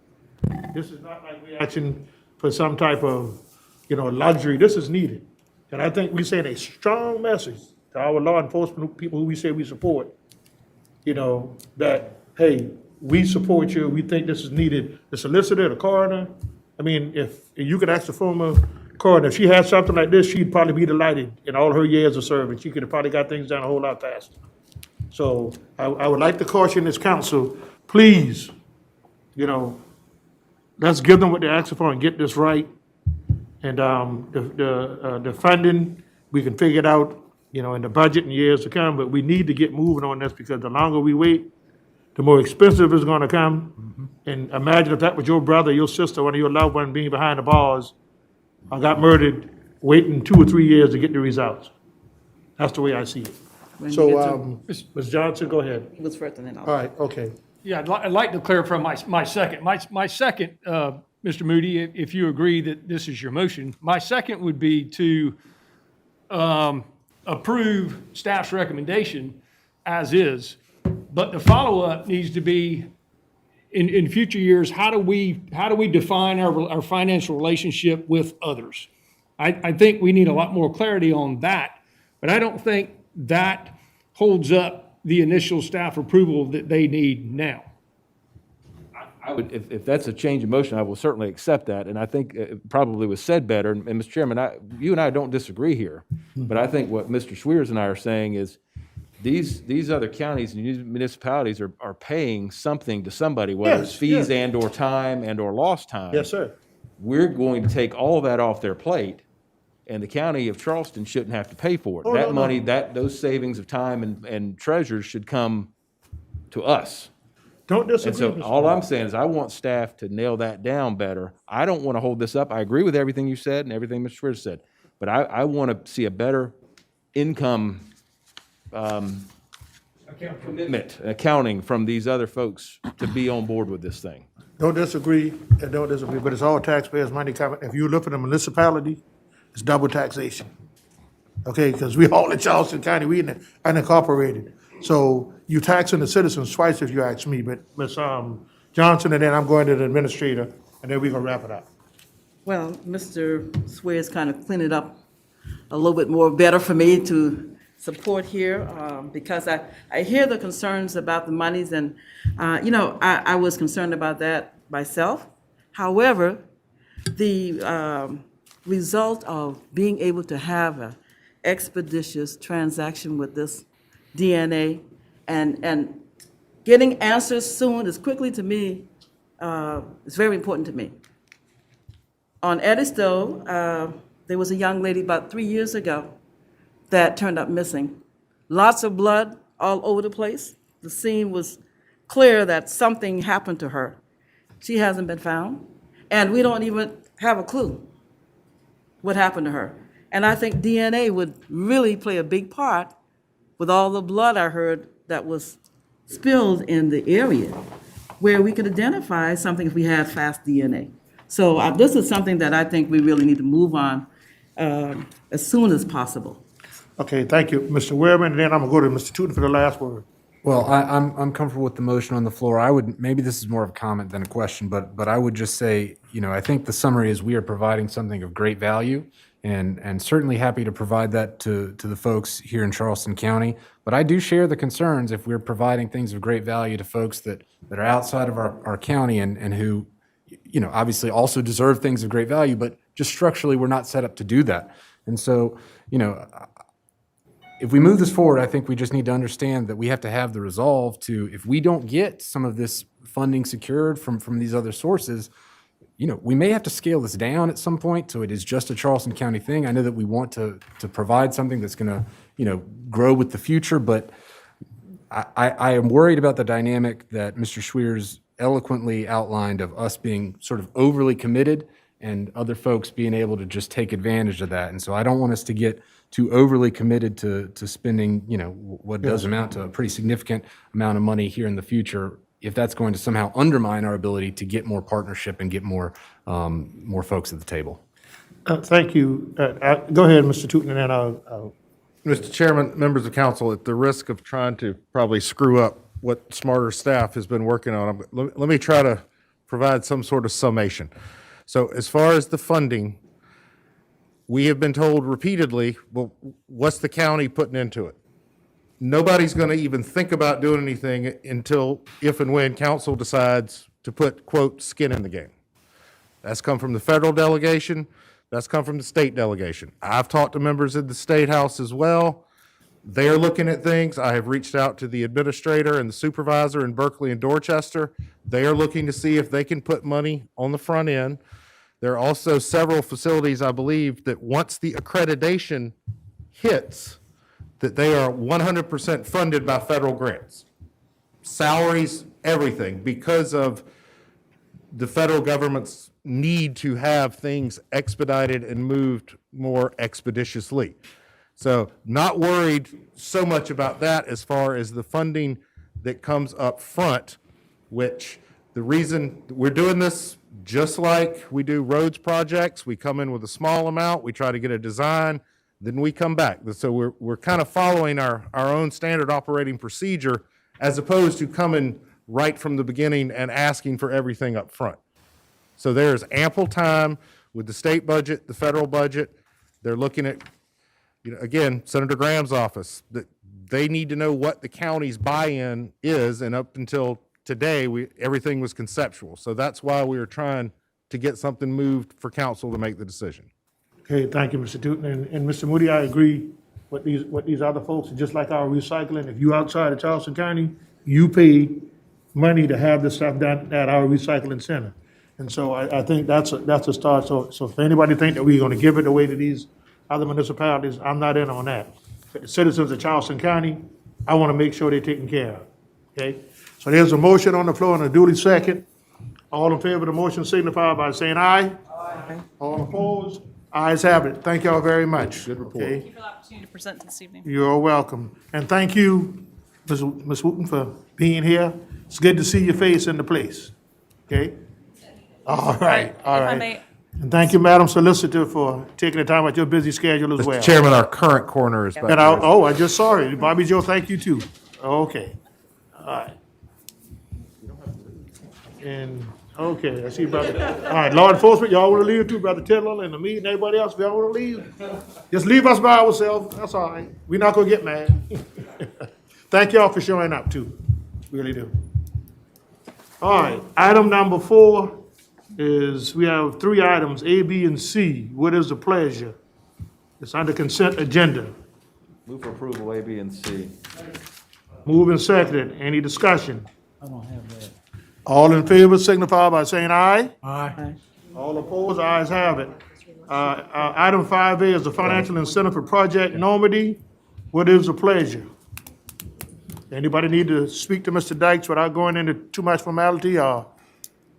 [SPEAKER 1] This is not like we're asking for some type of, luxury, this is needed. And I think we send a strong message to our law enforcement people who we say we support, that, hey, we support you, we think this is needed. The solicitor, the coroner, if you could ask the former coroner, if she had something like this, she'd probably be delighted in all her years of service. She could have probably got things done a whole lot faster. So I would like to caution this council, please, let's give them what they're asking for and get this right. And the funding, we can figure it out, in the budget in years to come, but we need to get moving on this because the longer we wait, the more expensive it's gonna come. Mm-hmm. And imagine if that was your brother, your sister, one of your loved ones being behind the bars, or got murdered, waiting 2 or 3 years to get the results. That's the way I see it. So, Ms. Johnson, go ahead.
[SPEAKER 11] He was first and then
[SPEAKER 1] All right, okay.
[SPEAKER 4] Yeah, I'd like to clarify my second. My second, Mr. Moody, if you agree that this is your motion, my second would be to approve staff's recommendation as is, but the follow-up needs to be, in future years, how do we define our financial relationship with others? I think we need a lot more clarity on that, but I don't think that holds up the initial staff approval that they need now.
[SPEAKER 13] I would, if that's a change in motion, I will certainly accept that, and I think it probably was said better. And Mr. Chairman, you and I don't disagree here, but I think what Mr. Schwiers and I are saying is these other counties and municipalities are paying something to somebody, whether it's
[SPEAKER 1] Yes,
[SPEAKER 13] fees
[SPEAKER 1] yes.
[SPEAKER 13] and/or time and/or lost time.
[SPEAKER 1] Yes, sir.
[SPEAKER 13] We're going to take all of that off their plate, and the county of Charleston shouldn't have to pay for it.
[SPEAKER 1] Oh,
[SPEAKER 13] That
[SPEAKER 1] no,
[SPEAKER 13] money,
[SPEAKER 1] no.
[SPEAKER 13] those savings of time and treasures should come to us.
[SPEAKER 1] Don't disagree.
[SPEAKER 13] And so
[SPEAKER 1] Mr.
[SPEAKER 13] all I'm
[SPEAKER 1] Moody.
[SPEAKER 13] saying is I want staff to nail that down better. I don't want to hold this up. I agree with everything you said and everything Mr. Schwartz said, but I want to see a better income commitment, accounting from these other folks to be on board with this thing.
[SPEAKER 1] Don't disagree, and don't disagree, but it's all taxpayers' money coming. If you look at the municipality, it's double taxation. Okay, because we all in Charleston County, we unincorporated. So you taxing the citizens twice if you ask me, but Ms. Johnson, and then I'm going to the administrator, and then we're gonna wrap it up.
[SPEAKER 11] Well, Mr. Swears kind of cleaned it up a little bit more better for me to support here, because I hear the concerns about the monies, and, I was concerned about that myself. However, the result of being able to have an expeditious transaction with this DNA and getting answers soon as quickly to me is very important to me. On Edisto, there was a young lady about 3 years ago that turned up missing. Lots of blood all over the place. The scene was clear that something happened to her. She hasn't been found, and we don't even have a clue what happened to her. And I think DNA would really play a big part with all the blood I heard that was spilled in the area, where we could identify something if we had fast DNA. So this is something that I think we really need to move on as soon as possible.
[SPEAKER 1] Okay, thank you, Mr. Wehrman, and then I'm gonna go to Mr. Tootin for the last word.
[SPEAKER 10] Well, I'm comfortable with the motion on the floor. I would, maybe this is more of a comment than a question, but I would just say, I think the summary is we are providing something of great value, and certainly happy to provide that to the folks here in Charleston County. But I do share the concerns if we're providing things of great value to folks that are outside of our county and who, obviously also deserve things of great value, but just structurally, we're not set up to do that. And so, if we move this forward, I think we just need to understand that we have to have the resolve to, if we don't get some of this funding secured from these other sources, we may have to scale this down at some point, so it is just a Charleston County thing. I know that we want to provide something that's gonna, grow with the future, but I am worried about the dynamic that Mr. Schwiers eloquently outlined of us being sort of overly committed and other folks being able to just take advantage of that. And so I don't want us to get too overly committed to spending, what does amount to a pretty significant amount of money here in the future, if that's going to somehow undermine our ability to get more partnership and get more folks at the table.
[SPEAKER 1] Thank you. Go ahead, Mr. Tootin, and then I'll.
[SPEAKER 6] Mr. Chairman, members of council, at the risk of trying to probably screw up what smarter staff has been working on, let me try to provide some sort of summation. So as far as the funding, we have been told repeatedly, well, what's the county putting into it? Nobody's going to even think about doing anything until, if and when council decides to put, quote, skin in the game. That's come from the federal delegation. That's come from the state delegation. I've talked to members of the State House as well. They're looking at things. I have reached out to the administrator and the supervisor in Berkeley and Dorchester. They are looking to see if they can put money on the front end. There are also several facilities, I believe, that once the accreditation hits, that they are 100% funded by federal grants. Salaries, everything, because of the federal government's need to have things expedited and moved more expeditiously. So not worried so much about that as far as the funding that comes up front, which the reason we're doing this, just like we do roads projects, we come in with a small amount, we try to get a design, then we come back. So we're kind of following our own standard operating procedure as opposed to coming right from the beginning and asking for everything up front. So there's ample time with the state budget, the federal budget,
[SPEAKER 10] They're looking at, again, Senator Graham's office, that they need to know what the county's buy-in is, and up until today, everything was conceptual. So that's why we were trying to get something moved for council to make the decision.
[SPEAKER 1] Okay, thank you, Mr. Tootin. And Mr. Moody, I agree with these other folks, just like our recycling, if you outside of Charleston County, you pay money to have this stuff done at our recycling center. And so I think that's a start. So if anybody think that we're gonna give it away to these other municipalities, I'm not in on that. But the citizens of Charleston County, I wanna make sure they're taken care of, okay? So there's a motion on the floor and a duly second. All in favor of the motion signify by saying aye. Aye. All opposed? Ayes have it. Thank y'all very much. Good report.
[SPEAKER 8] Thank you for the opportunity to present this evening.
[SPEAKER 1] You're welcome. And thank you, Ms. Wooten, for being here. It's good to see your face in the place, okay? All right, all
[SPEAKER 8] If I
[SPEAKER 1] right.
[SPEAKER 8] may-
[SPEAKER 1] And thank you, Madam Solicitor, for taking the time out your busy schedule as well.
[SPEAKER 10] Mr. Chairman, our current coroner is back
[SPEAKER 1] And
[SPEAKER 10] there.
[SPEAKER 1] I just saw it. Bobby Joe, thank you too. Okay, all right. And, okay, I see Brother, all right, law enforcement, y'all wanna leave too, Brother Tittle and the meeting, everybody else, if y'all wanna leave? Just leave us by ourselves, that's all right. We're not gonna get mad. Thank y'all for showing up too, really do. All right, item number 4 is, we have 3 items, A, B, and C. What is the pleasure? It's under consent agenda.
[SPEAKER 13] Move for approval, A, B, and C.
[SPEAKER 1] Moved and seconded. Any discussion? All in favor signify by saying aye.
[SPEAKER 14] Aye.
[SPEAKER 1] All opposed, ayes have it. Item 5A is the financial incentive for Project Normandy. What is the pleasure? Anybody need to speak to Mr. Dykes without going into too much formality, or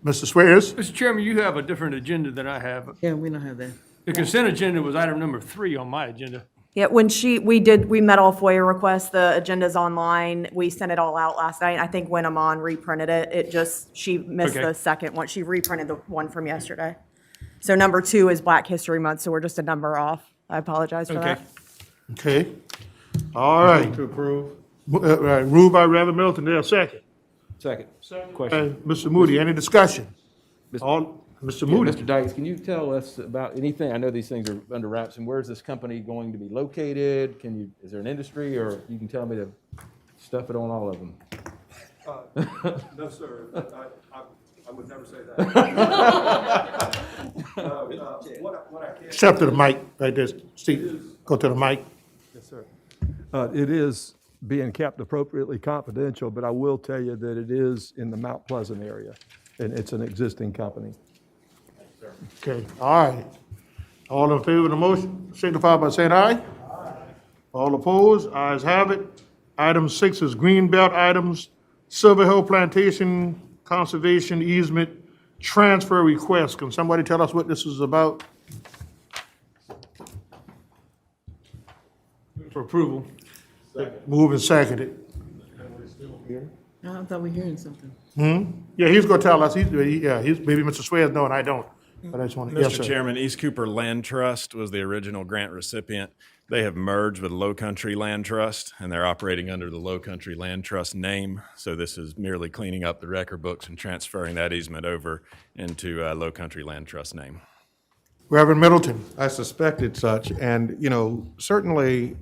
[SPEAKER 1] Mr. Swears?
[SPEAKER 4] Mr. Chairman, you have a different agenda than I have.
[SPEAKER 11] Yeah, we don't have that.
[SPEAKER 4] The consent agenda was item number 3 on my agenda.
[SPEAKER 3] Yeah, when we met all FOIA requests, the agenda's online. We sent it all out last night. I think when Amon reprinted it, she missed
[SPEAKER 4] Okay.
[SPEAKER 3] the second one. She reprinted the one from yesterday. So number 2 is Black History Month, so we're just a number off. I apologize for
[SPEAKER 4] Okay.
[SPEAKER 3] that.
[SPEAKER 1] Okay. All right.
[SPEAKER 6] To approve.
[SPEAKER 1] Moved by Reverend Milton, there a second.
[SPEAKER 13] Second. Question.
[SPEAKER 1] Mr. Moody, any discussion? Mr. Moody?
[SPEAKER 13] Mr. Dykes, can you tell us about anything? I know these things are under wraps, and where's this company going to be located? Is there an industry, or you can tell me to stuff it on all of them?
[SPEAKER 17] No, sir. I would never say that. What I can.
[SPEAKER 1] Step to the mic, right there, Steve. Go to the mic.
[SPEAKER 17] Yes, sir. It is being kept appropriately confidential, but I will tell you that it is in the Mount Pleasant area, and it's an existing company.
[SPEAKER 1] Okay, all right. All in favor of the motion, signify by saying aye. All opposed, ayes have it. Item 6 is Greenbelt items, Silver Hill Plantation Conservation Easement Transfer Request. Can somebody tell us what this is about?
[SPEAKER 4] For approval.
[SPEAKER 1] Move and seconded.
[SPEAKER 11] I thought we were hearing something.
[SPEAKER 1] Yeah, he's gonna tell us, maybe Mr. Swears know and I don't, but I just want to, yes,
[SPEAKER 18] Mr.
[SPEAKER 1] sir.
[SPEAKER 18] Chairman, East Cooper Land Trust was the original grant recipient. They have merged with Low Country Land Trust, and they're operating under the Low Country Land Trust name. So this is merely cleaning up the record books and transferring that easement over into Low Country Land Trust name.
[SPEAKER 1] Reverend Middleton.
[SPEAKER 6] I suspected such, and, certainly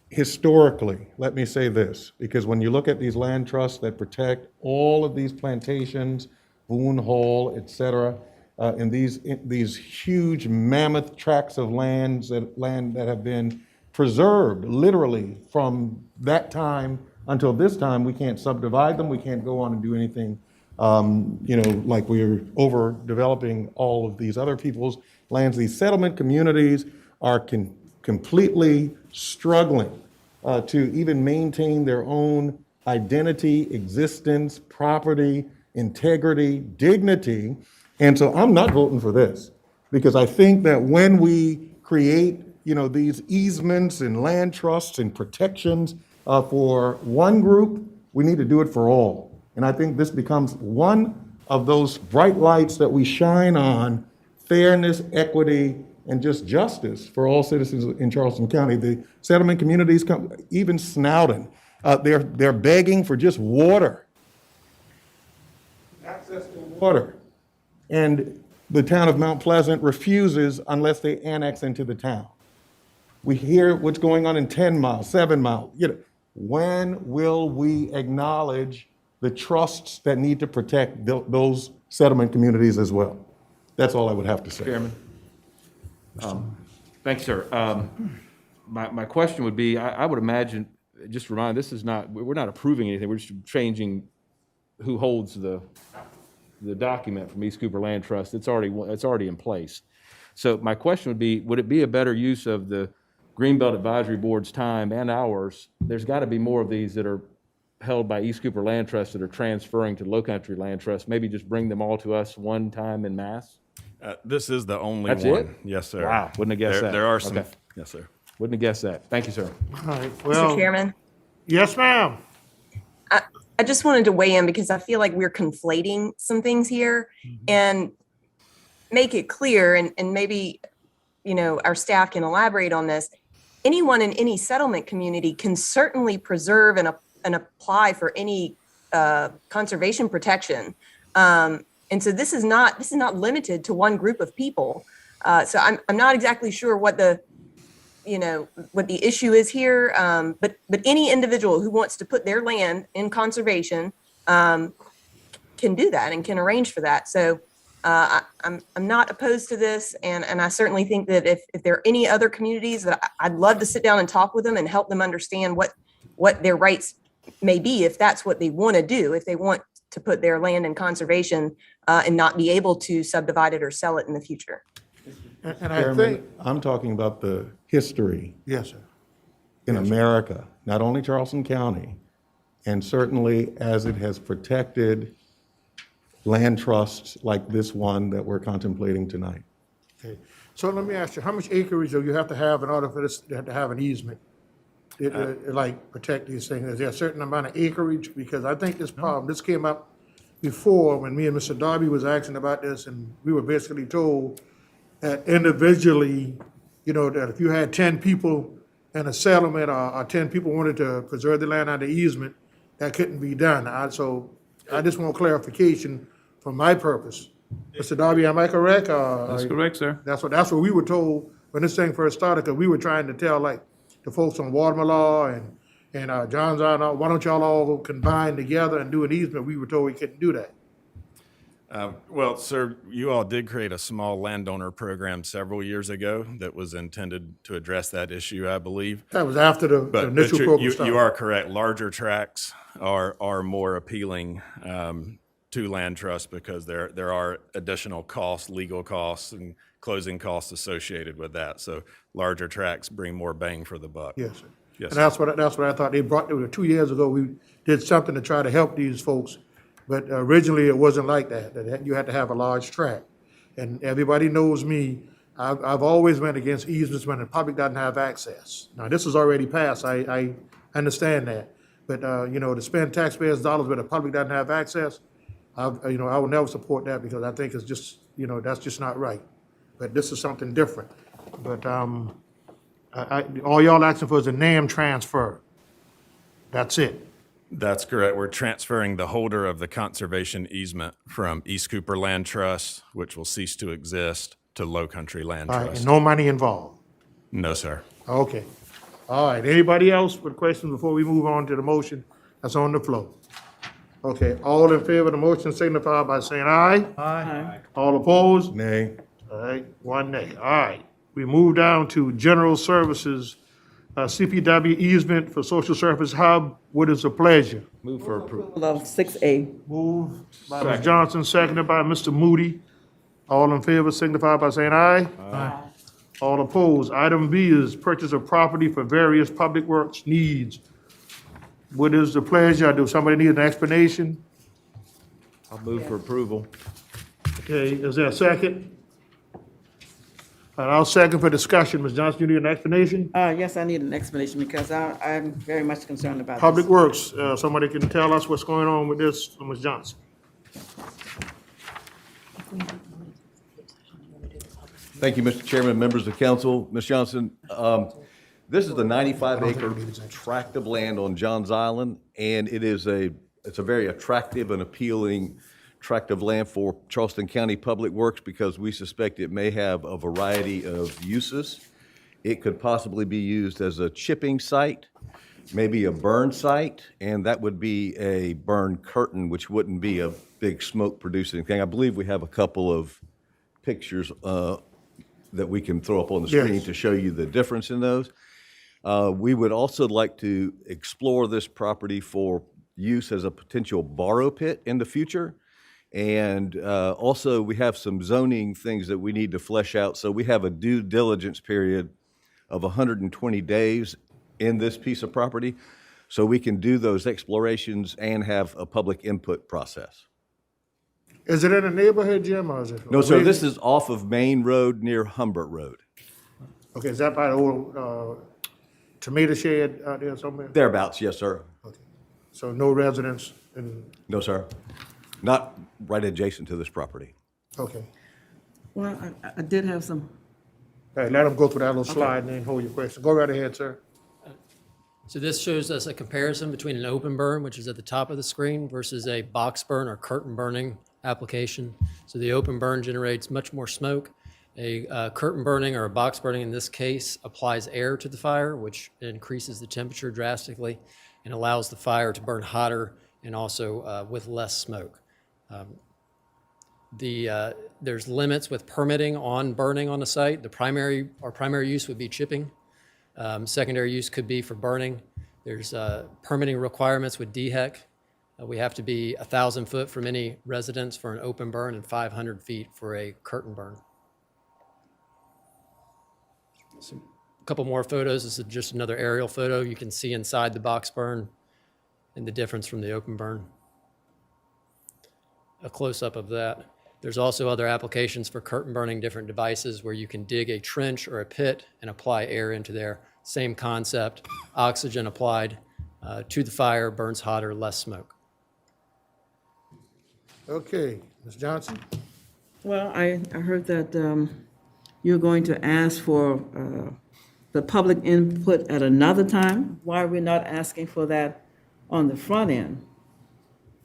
[SPEAKER 6] historically, let me say this, because when you look at these land trusts that protect all of these plantations, Boone Hall, et cetera, and these huge mammoth tracts of land that have been preserved literally from that time until this time, we can't subdivide them, we can't go on and do anything, like we're overdeveloping all of these other people's lands. These settlement communities are completely struggling to even maintain their own identity, existence, property, integrity, dignity. And so I'm not voting for this, because I think that when we create, these easements and land trusts and protections for one group, we need to do it for all. And I think this becomes one of those bright lights that we shine on fairness, equity, and just justice for all citizens in Charleston County. The settlement communities, even Snowden, they're begging for just water, access to water. And the town of Mount Pleasant refuses unless they annex into the town. We hear what's going on in 10 Mile, 7 Mile. When will we acknowledge the trusts that need to protect those settlement communities as well? That's all I would have to say.
[SPEAKER 13] Chairman. Thanks, sir. My question would be, I would imagine, just remind, we're not approving anything, we're just changing who holds the document from East Cooper Land Trust. It's already in place. So my question would be, would it be a better use of the Greenbelt Advisory Board's time and ours? There's got to be more of these that are held by East Cooper Land Trust that are transferring to Low Country Land Trust. Maybe just bring them all to us one time en masse?
[SPEAKER 18] This is the only
[SPEAKER 13] That's
[SPEAKER 18] one.
[SPEAKER 13] it?
[SPEAKER 18] Yes, sir.
[SPEAKER 13] Wow, wouldn't have guessed that.
[SPEAKER 18] There are some.
[SPEAKER 13] Okay.
[SPEAKER 18] Yes, sir.
[SPEAKER 13] Wouldn't have guessed that. Thank you, sir.
[SPEAKER 1] All right, well.
[SPEAKER 15] Mr. Chairman,
[SPEAKER 1] Yes, ma'am.
[SPEAKER 15] I just wanted to weigh in because I feel like we're conflating some things here and make it clear, and maybe, our staff can elaborate on this. Anyone in any settlement community can certainly preserve and apply for any conservation protection. And so this is not limited to one group of people. So I'm not exactly sure what the issue is here. But any individual who wants to put their land in conservation can do that and can arrange for that. So I'm not opposed to this, and I certainly think that if there are any other communities, that I'd love to sit down and talk with them and help them understand what their rights may be, if that's what they want to do, if they want to put their land in conservation and not be able to subdivide it or sell it in the future.
[SPEAKER 1] And I
[SPEAKER 6] Chairman,
[SPEAKER 1] think,
[SPEAKER 6] I'm talking about the history
[SPEAKER 1] yes, sir.
[SPEAKER 6] in America, not only Charleston County, and certainly as it has protected land trusts like this one that we're contemplating tonight.
[SPEAKER 1] Okay. So let me ask you, how much acreage do you have to have in order for this to have an easement? Like protect these things? Is there a certain amount of acreage? Because I think this came up before when me and Mr. Darby was asking about this, and we were basically told that individually, that if you had 10 people in a settlement or 10 people wanted to preserve the land under easement, that couldn't be done. So I just want clarification for my purpose. Mr. Darby, am I correct?
[SPEAKER 2] That's correct, sir.
[SPEAKER 1] That's what we were told when this thing first started, because we were trying to tell the folks on Watermalaw and John's Island, why don't y'all all combine together and do an easement? We were told we couldn't do that.
[SPEAKER 18] Well, sir, you all did create a small landowner program several years ago that was intended to address that issue, I believe.
[SPEAKER 1] That was after the initial program started.
[SPEAKER 18] You are correct. Larger tracts are more appealing to land trusts because there are additional costs, legal costs, and closing costs associated with that. So larger tracts bring more bang for the buck.
[SPEAKER 1] Yes, sir.
[SPEAKER 18] Yes,
[SPEAKER 1] And that's what I thought. They brought, 2 years ago, we did something to try to help these folks. But originally, it wasn't like that you had to have a large tract. And everybody knows me, I've always been against easements when the public doesn't have access. Now, this is already passed, I understand that. But, to spend taxpayers' dollars where the public doesn't have access, I will never support that because I think it's just, that's just not right. But this is something different. But all y'all asking for is a name transfer. That's it.
[SPEAKER 18] That's correct. We're transferring the holder of the conservation easement from East Cooper Land Trust, which will cease to exist, to Low Country Land
[SPEAKER 1] All right,
[SPEAKER 18] Trust.
[SPEAKER 1] and no money involved.
[SPEAKER 18] No, sir.
[SPEAKER 1] Okay. All right. Anybody else with questions before we move on to the motion that's on the floor? Okay. All in favor of the motion signify by saying aye.
[SPEAKER 14] Aye.
[SPEAKER 1] All opposed?
[SPEAKER 6] Nay.
[SPEAKER 1] All right. 1 nay. All right. We move down to general services, CPW easement for social service hub. What is the pleasure?
[SPEAKER 13] Move for approval.
[SPEAKER 11] Of 6A.
[SPEAKER 1] Moved by Ms. Johnson, seconded by Mr. Moody. All in favor signify by saying aye. Aye. All opposed. Item B is purchase of property for various public works needs. What is the pleasure? Do somebody need an explanation?
[SPEAKER 13] I'll move for approval.
[SPEAKER 1] Okay, is there a second? And I'll second for discussion. Ms. Johnson, you need an explanation?
[SPEAKER 11] Yes, I need an explanation because I'm very much concerned about this.
[SPEAKER 1] Public Works, somebody can tell us what's going on with this, Ms. Johnson.
[SPEAKER 19] Thank you, Mr. Chairman, members of council. Ms. Johnson, this is the 95-acre tract of land on Johns Island, and it's a very attractive and appealing tract of land for Charleston County Public Works because we suspect it may have a variety of uses. It could possibly be used as a chipping site, maybe a burn site, and that would be a burn curtain, which wouldn't be a big smoke producing thing. I believe we have a couple of pictures that we can throw up on the screen
[SPEAKER 1] Yes.
[SPEAKER 19] to show you the difference in those. We would also like to explore this property for use as a potential borrow pit in the future. And also, we have some zoning things that we need to flesh out. So we have a due diligence period of 120 days in this piece of property. So we can do those explorations and have a public input process.
[SPEAKER 1] Is it in a neighborhood, Jim, or is it?
[SPEAKER 19] No, sir, this is off of Main Road near Humbert Road.
[SPEAKER 1] Okay, is that by the old tomato shed out there somewhere?
[SPEAKER 19] Thereabouts, yes, sir.
[SPEAKER 1] So no residents in,
[SPEAKER 19] No, sir. Not right adjacent to this property.
[SPEAKER 1] okay.
[SPEAKER 11] Well, I did have some.
[SPEAKER 1] All right, let them go through that little slide and then hold your question. Go right ahead, sir.
[SPEAKER 5] So this shows us a comparison between an open burn, which is at the top of the screen, versus a box burn or curtain burning application. So the open burn generates much more smoke. A curtain burning or a box burning in this case applies air to the fire, which increases the temperature drastically and allows the fire to burn hotter and also with less smoke. There's limits with permitting on burning on the site. Our primary use would be chipping. Secondary use could be for burning. There's permitting requirements with DHEC. We have to be 1,000 foot from any residence for an open burn and 500 feet for a curtain burn. So, a couple more photos. This is just another aerial photo. You can see inside the box burn and the difference from the open burn. A close-up of that. There's also other applications for curtain burning different devices where you can dig a trench or a pit and apply air into there. Same concept, oxygen applied to the fire, burns hotter, less smoke.
[SPEAKER 1] Okay, Ms. Johnson?
[SPEAKER 11] Well, I heard that you're going to ask for the public input at another time. Why are we not asking for that on the front end?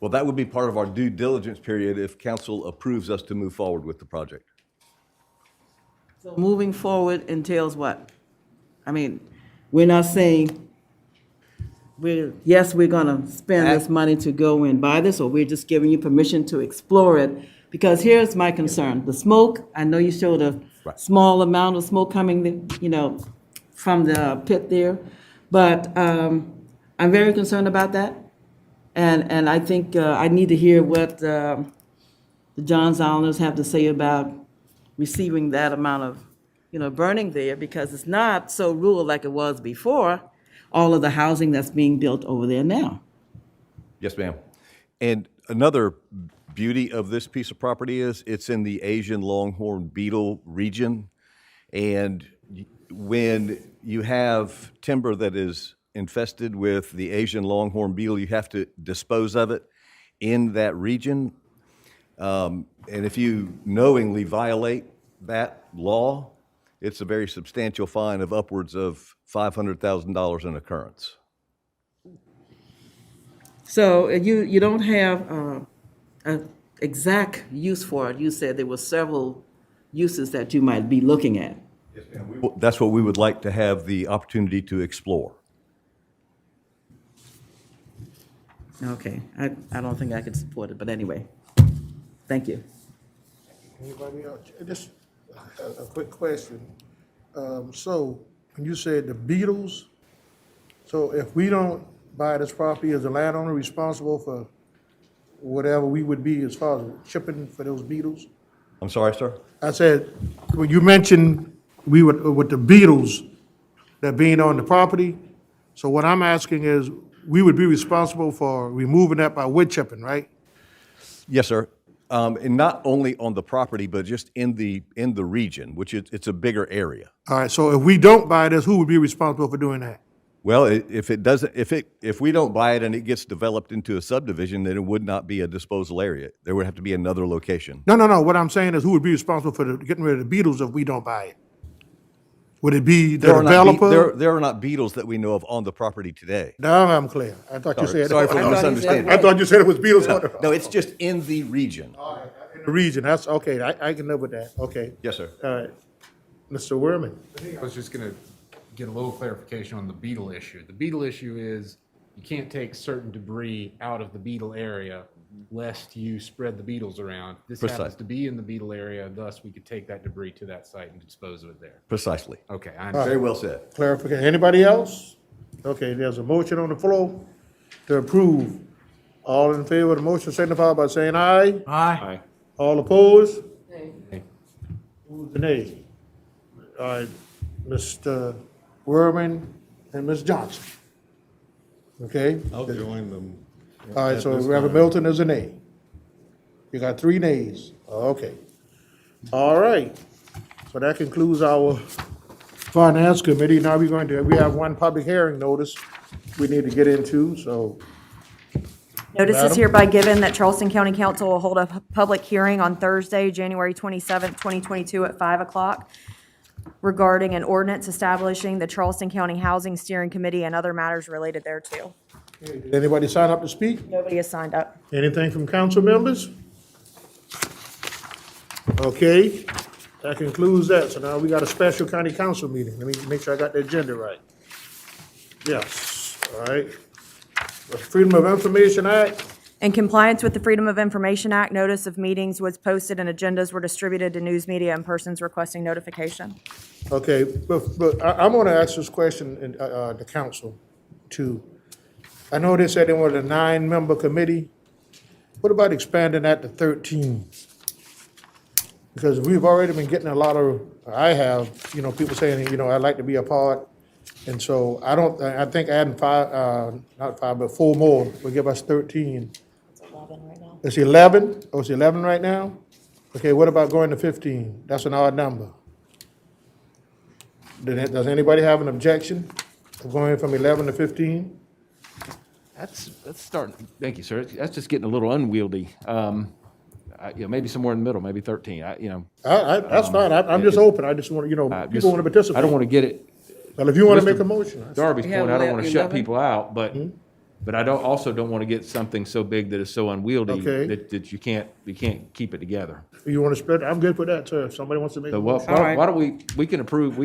[SPEAKER 19] Well, that would be part of our due diligence period if council approves us to move forward with the project.
[SPEAKER 11] So moving forward entails what? I mean, we're not saying, we're gonna spend this money to go and buy this, or we're just giving you permission to explore it? Because here's my concern, the smoke, I know you showed a small amount of smoke coming, from the pit there, but I'm very concerned about that. And I think I need to hear what the Johns Islanders have to say about receiving that amount of, burning there, because it's not so rural like it was before, all of the housing that's being built over there now.
[SPEAKER 19] Yes, ma'am. And another beauty of this piece of property is it's in the Asian longhorn beetle region. And when you have timber that is infested with the Asian longhorn beetle, you have to dispose of it in that region. And if you knowingly violate that law, it's a very substantial fine of upwards of $500,000 an occurrence.
[SPEAKER 11] So you don't have an exact use for it. You said there were several uses that you might be looking at.
[SPEAKER 19] Yes, ma'am. That's what we would like to have the opportunity to explore.
[SPEAKER 11] Okay, I don't think I could support it, but anyway, thank you.
[SPEAKER 1] Anybody else? Just a quick question. So, when you said the beetles, so if we don't buy this property, is the landowner responsible for whatever we would be as far as chipping for those beetles?
[SPEAKER 19] I'm sorry, sir?
[SPEAKER 1] I said, when you mentioned we would, with the beetles that being on the property, so what I'm asking is, we would be responsible for removing that by wood chipping, right?
[SPEAKER 19] Yes, sir. And not only on the property, but just in the region, which it's a bigger area.
[SPEAKER 1] All right, so if we don't buy this, who would be responsible for doing that?
[SPEAKER 19] Well, if we don't buy it and it gets developed into a subdivision, then it would not be a disposal area. There would have to be another location.
[SPEAKER 1] No. What I'm saying is, who would be responsible for getting rid of the beetles if we don't buy it? Would it be the developer?
[SPEAKER 19] There are not beetles that we know of on the property today.
[SPEAKER 1] No, I'm clear. I thought you said.
[SPEAKER 19] Sorry for the misunderstanding.
[SPEAKER 1] I thought you said it was beetles on the.
[SPEAKER 19] No, it's just in the region.
[SPEAKER 1] In the region, that's, okay, I can live with that, okay.
[SPEAKER 19] Yes, sir.
[SPEAKER 1] All right. Mr. Werman?
[SPEAKER 10] I was just going to get a little clarification on the beetle issue. The beetle issue is you can't take certain debris out of the beetle area lest you spread the beetles around. This happens
[SPEAKER 19] Precisely.
[SPEAKER 10] to be in the beetle area, thus we could take that debris to that site and dispose of it there.
[SPEAKER 19] Precisely.
[SPEAKER 10] Okay, I
[SPEAKER 19] Very
[SPEAKER 10] understand.
[SPEAKER 19] well said.
[SPEAKER 1] Clarification. Anybody else? Okay, there's a motion on the floor to approve. All in favor of the motion signify by saying aye.
[SPEAKER 14] Aye.
[SPEAKER 1] All opposed? Who's the nay? All right, Mr. Werman and Ms. Johnson. Okay?
[SPEAKER 6] I'll join them.
[SPEAKER 1] All right,
[SPEAKER 6] at
[SPEAKER 1] so
[SPEAKER 6] this
[SPEAKER 1] Reverend
[SPEAKER 6] time.
[SPEAKER 1] Milton is a nay. You got 3 nays. Okay. All right. So that concludes our Finance Committee. Now we have one public hearing notice we need to get into, so.
[SPEAKER 3] Notice is
[SPEAKER 1] Madam?
[SPEAKER 3] hereby given that Charleston County Council will hold a public hearing on Thursday, January 27th, 2022 at 5 o'clock regarding an ordinance establishing the Charleston County Housing Steering Committee and other matters related thereto.
[SPEAKER 1] Did anybody sign up to speak?
[SPEAKER 3] Nobody has signed up.
[SPEAKER 1] Anything from council members? Okay, that concludes that. So now we got a special county council meeting. Let me make sure I got the agenda right. Yes, all right. The Freedom of Information Act,
[SPEAKER 3] In compliance with the Freedom of Information Act, notice of meetings was posted and agendas were distributed to news media and persons requesting notification.
[SPEAKER 1] okay, but I'm gonna ask this question in, the council too. I know they said they wanted a 9-member committee. What about expanding that to 13? Because we've already been getting a lot of, I have, people saying, I'd like to be a part. And so I think adding 5, not 5, but 4 more will give us 13.
[SPEAKER 3] It's 11 right now.
[SPEAKER 1] It's 11? Oh, it's 11 right now? Okay, what about going to 15? That's an odd number. Does anybody have an objection of going from 11 to 15?
[SPEAKER 13] That's starting, thank you, sir. That's just getting a little unwieldy. Maybe somewhere in the middle, maybe 13,
[SPEAKER 1] That's fine. I'm just open. I just want, people want to participate.
[SPEAKER 13] I don't want to get it.
[SPEAKER 1] Well, if you want to
[SPEAKER 13] Mr.
[SPEAKER 1] make a motion.
[SPEAKER 13] Darby's
[SPEAKER 11] We have
[SPEAKER 13] point, I don't want to shut
[SPEAKER 11] 11.
[SPEAKER 13] people out, but I also don't want to get something so big that is so unwieldy
[SPEAKER 1] Okay.
[SPEAKER 13] that you can't keep it together.
[SPEAKER 1] You want to spread, I'm good for that, sir. If somebody wants to make
[SPEAKER 13] So
[SPEAKER 1] a
[SPEAKER 13] why
[SPEAKER 1] motion.
[SPEAKER 13] why don't we can approve,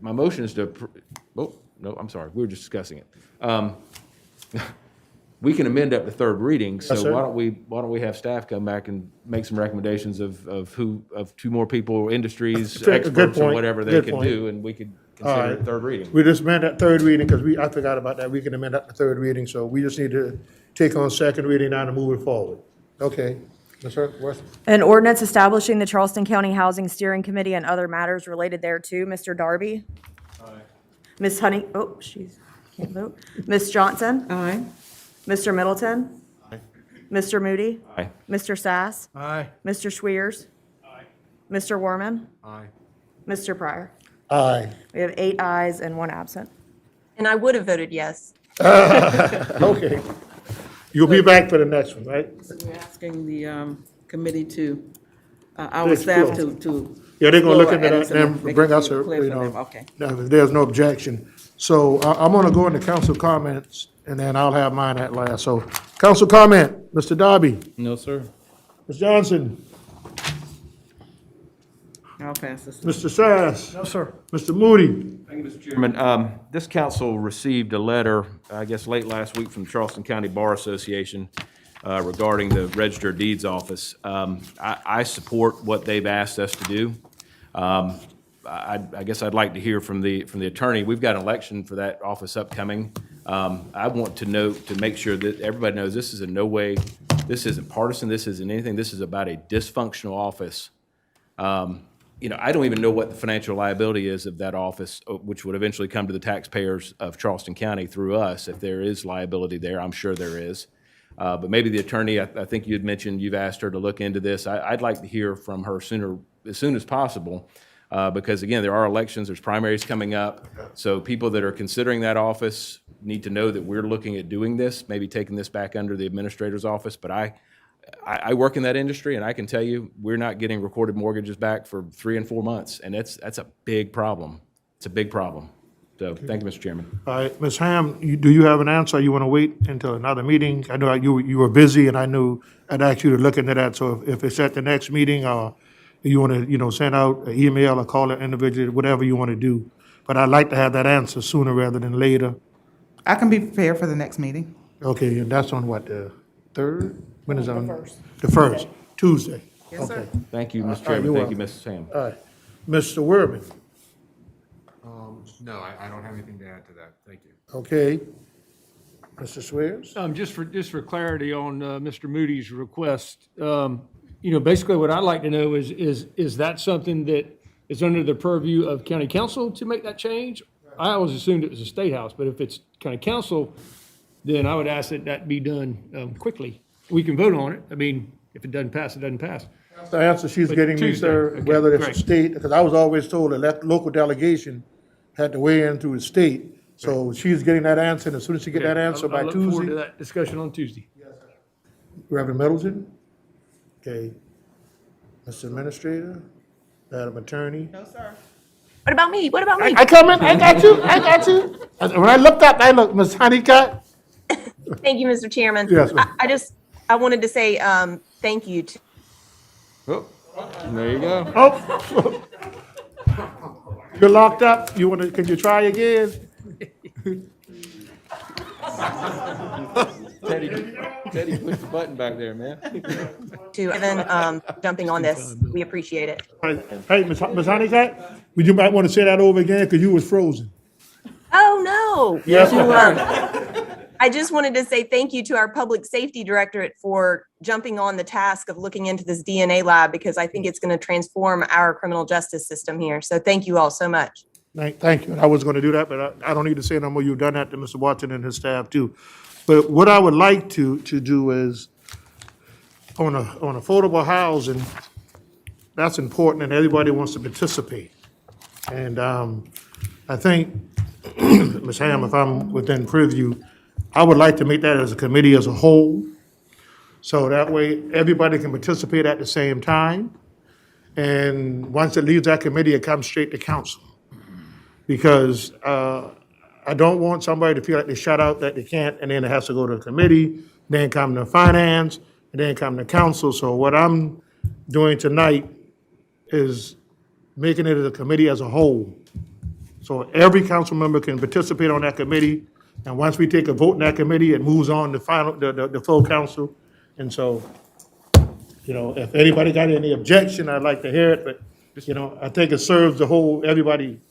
[SPEAKER 13] my motion is to, oh, no, I'm sorry, we were just discussing it. We can amend up to 3rd reading, so
[SPEAKER 1] Yes, sir.
[SPEAKER 13] why don't we have staff come back and make some recommendations of 2 more people, industries,
[SPEAKER 1] Good
[SPEAKER 13] experts, or
[SPEAKER 1] point.
[SPEAKER 13] whatever they
[SPEAKER 1] Good
[SPEAKER 13] could
[SPEAKER 1] point.
[SPEAKER 13] do, and we could
[SPEAKER 1] All
[SPEAKER 13] consider
[SPEAKER 1] right.
[SPEAKER 13] it 3rd reading.
[SPEAKER 1] We just amend that 3rd reading because I forgot about that. We can amend that to 3rd reading, so we just need to take on 2nd reading now to move it forward. Okay. Ms. West?
[SPEAKER 3] An ordinance establishing the Charleston County Housing Steering Committee and other matters related thereto. Mr. Darby? Aye. Ms. Honey, oh, she's, can't vote. Ms. Johnson?
[SPEAKER 11] Aye.
[SPEAKER 3] Mr. Middleton?
[SPEAKER 1] Aye.
[SPEAKER 3] Mr. Moody?
[SPEAKER 13] Aye.
[SPEAKER 3] Mr. Sass?
[SPEAKER 14] Aye.
[SPEAKER 3] Mr. Schwiers? Aye. Mr. Warman?
[SPEAKER 10] Aye.
[SPEAKER 3] Mr. Pryor?
[SPEAKER 1] Aye.
[SPEAKER 3] We have 8 ayes and 1 absent.
[SPEAKER 15] And I would have voted yes.
[SPEAKER 1] Okay. You'll be back for the next one, right?
[SPEAKER 11] So we're asking the committee to, our staff to.
[SPEAKER 1] Yeah, they're gonna look
[SPEAKER 11] explore
[SPEAKER 1] into that
[SPEAKER 11] items
[SPEAKER 1] and
[SPEAKER 11] make
[SPEAKER 1] bring
[SPEAKER 11] it
[SPEAKER 1] us
[SPEAKER 11] clear for them. Okay.
[SPEAKER 1] if there's no objection. So I'm gonna go into council comments and then I'll have mine at last. So council comment, Mr. Darby,
[SPEAKER 2] No, sir.
[SPEAKER 1] Ms. Johnson,
[SPEAKER 11] I'll pass this.
[SPEAKER 1] Mr. Sass,
[SPEAKER 14] No, sir.
[SPEAKER 1] Mr. Moody.
[SPEAKER 13] Thank you, Mr. Chairman. This council received a letter, I guess, late last week from Charleston County Bar Association regarding the Register of Deeds Office. I support what they've asked us to do. I guess I'd like to hear from the attorney. We've got an election for that office upcoming. I want to note, to make sure that everybody knows this is in no way, this isn't partisan, this isn't anything, this is about a dysfunctional office. I don't even know what the financial liability is of that office, which would eventually come to the taxpayers of Charleston County through us. If there is liability there, I'm sure there is. But maybe the attorney, I think you'd mentioned, you've asked her to look into this. I'd like to hear from her as soon as possible, because again, there are elections, there's primaries coming up. So people that are considering that office need to know that we're looking at doing this, maybe taking this back under the administrator's office. But I work in that industry, and I can tell you, we're not getting recorded mortgages back for 3 and 4 months, and that's a big problem. It's a big problem. So, thank you, Mr. Chairman.
[SPEAKER 1] All right, Ms. Ham, do you have an answer? You want to wait until another meeting? I know you were busy, and I knew I'd ask you to look into that. So if it's at the next meeting, or you want to, send out an email or call an individual, whatever you want to do. but I'd like to have that answer sooner rather than later.
[SPEAKER 20] I can be prepared for the next meeting.
[SPEAKER 1] Okay, and that's on what, the 3rd? When is it on?
[SPEAKER 3] The 1st.
[SPEAKER 1] The 1st, Tuesday.
[SPEAKER 20] Yes, sir.
[SPEAKER 1] Okay.
[SPEAKER 13] Thank you,
[SPEAKER 1] All
[SPEAKER 13] Mr.
[SPEAKER 1] right,
[SPEAKER 13] Chairman.
[SPEAKER 1] you're
[SPEAKER 13] Thank you,
[SPEAKER 1] welcome.
[SPEAKER 13] Mrs. Sam.
[SPEAKER 1] All right. Mr. Werman,
[SPEAKER 10] No, I don't have anything to add to that. Thank you.
[SPEAKER 1] okay. Mr. Swears?
[SPEAKER 4] Just for clarity on Mr. Moody's request, basically what I'd like to know is that something that is under the purview of county council to make that change? I always assumed it was a state house, but if it's county council, then I would ask that that be done quickly. We can vote on it. I mean, if it doesn't pass, it doesn't pass.
[SPEAKER 1] The answer she's
[SPEAKER 4] But
[SPEAKER 1] getting me,
[SPEAKER 4] Tuesday,
[SPEAKER 1] sir,
[SPEAKER 4] okay,
[SPEAKER 1] whether it's a
[SPEAKER 4] great.
[SPEAKER 1] state, because I was always told that local delegation had to weigh in through the state. So she's getting that answer, and as soon as she get that answer by
[SPEAKER 4] I look forward to
[SPEAKER 1] Tuesday.
[SPEAKER 4] that discussion on Tuesday.
[SPEAKER 1] Reverend Middleton? Okay. Mr. Administrator? Madam Attorney?
[SPEAKER 12] No, sir.
[SPEAKER 15] What about me? What about me?
[SPEAKER 1] I come in, I got you. When I looked up, I looked, Ms. Honeycutt?
[SPEAKER 15] Thank you, Mr. Chairman.
[SPEAKER 1] Yes, ma'am.
[SPEAKER 15] I wanted to say thank you to
[SPEAKER 13] Oh, there you go.
[SPEAKER 1] Oh. You're locked up. Can you try again?
[SPEAKER 13] Teddy, push the button back there, man.
[SPEAKER 15] Evan jumping on this. We appreciate it.
[SPEAKER 1] Hey, Ms. Honeycutt, you might want to say that over again, because you was frozen.
[SPEAKER 15] Oh, no.
[SPEAKER 1] Yes.
[SPEAKER 15] I just wanted to say thank you to our Public Safety Directorate for jumping on the task of looking into this DNA lab, because I think it's going to transform our criminal justice system here. So thank you all so much.
[SPEAKER 1] Thank you. I was going to do that, but I don't need to say no more. You've done that to Mr. Watson and his staff too. But what I would like to do is, on affordable housing, that's important, and everybody wants to participate. And I think, Ms. Ham, if I'm within purview, I would like to make that as a committee as a whole, so that way everybody can participate at the same time. And once it leaves that committee, it comes straight to council. Because I don't want somebody to feel like they shut out, that they can't, and then it has to go to a committee, then come to finance, and then come to council. So what I'm doing tonight is making it as a committee as a whole. So every council member can participate on that committee, and once we take a vote in that committee, it moves on to the full council. And so, if anybody got any objection, I'd like to hear it, but, I think it serves the whole, everybody.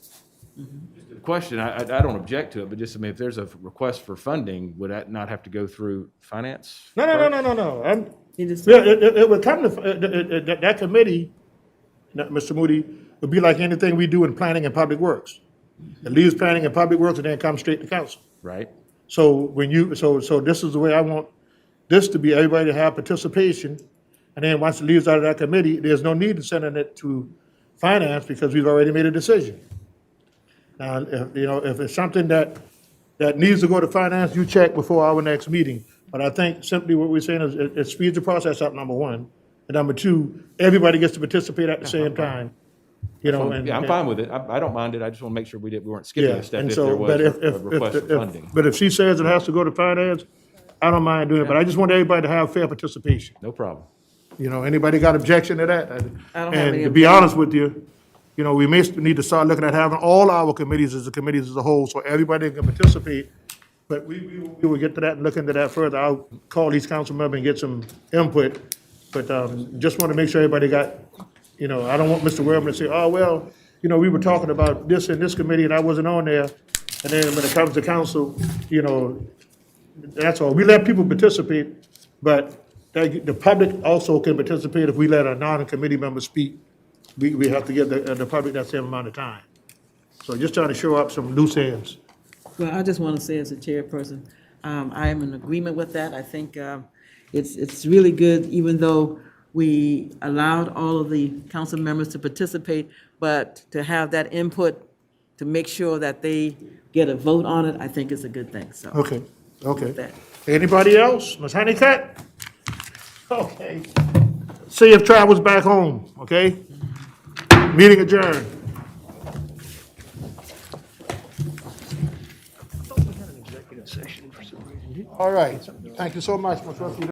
[SPEAKER 13] The question, I don't object to it, but just, if there's a request for funding, would that not have to go through finance?
[SPEAKER 1] No.
[SPEAKER 11] He just-
[SPEAKER 1] It would come to, that committee, Mr. Moody, would be like anything we do in planning and public works. It leaves planning and public works and then comes straight to council.
[SPEAKER 13] Right.
[SPEAKER 1] So so this is the way I want this to be, everybody to have participation. And then once it leaves out of that committee, there's no need to send it to finance, because we've already made a decision. Now, if it's something that needs to go to finance, you check before our next meeting. But I think simply what we're saying is it speeds the process up, number one. And number two, everybody gets to participate at the same time.
[SPEAKER 13] Yeah, I'm fine with it. I don't mind it. I just want to make sure we weren't skipping
[SPEAKER 1] Yeah,
[SPEAKER 13] a step
[SPEAKER 1] and
[SPEAKER 13] if
[SPEAKER 1] so,
[SPEAKER 13] there
[SPEAKER 1] but
[SPEAKER 13] was a request for funding.
[SPEAKER 1] But if she says it has to go to finance, I don't mind doing it, but I just want everybody to have fair participation.
[SPEAKER 13] No problem.
[SPEAKER 1] Anybody got objection to that?
[SPEAKER 11] I don't have
[SPEAKER 1] And
[SPEAKER 11] any
[SPEAKER 1] to be
[SPEAKER 11] objection.
[SPEAKER 1] honest with you, we may need to start looking at having all our committees as a whole, so everybody can participate. But we will get to that and look into that further. I'll call each council member and get some input. But just want to make sure everybody got, I don't want Mr. Werman to say, oh, well, we were talking about this in this committee and I wasn't on there. And then when it comes to council, that's all. We let people participate, but the public also can participate if we let a non-committee member speak. We have to give the public that same amount of time. So just trying to show up some loose ends.
[SPEAKER 11] Well, I just want to say as a chairperson, I am in agreement with that. I think it's really good, even though we allowed all of the council members to participate, but to have that input to make sure that they get a vote on it, I think is a good thing, so.
[SPEAKER 1] Okay.
[SPEAKER 11] with that.
[SPEAKER 1] Anybody else? Ms. Honeycutt? Okay. Safe travels back home, okay? Meeting adjourned. All right. Thank you so much, Ms. Russell.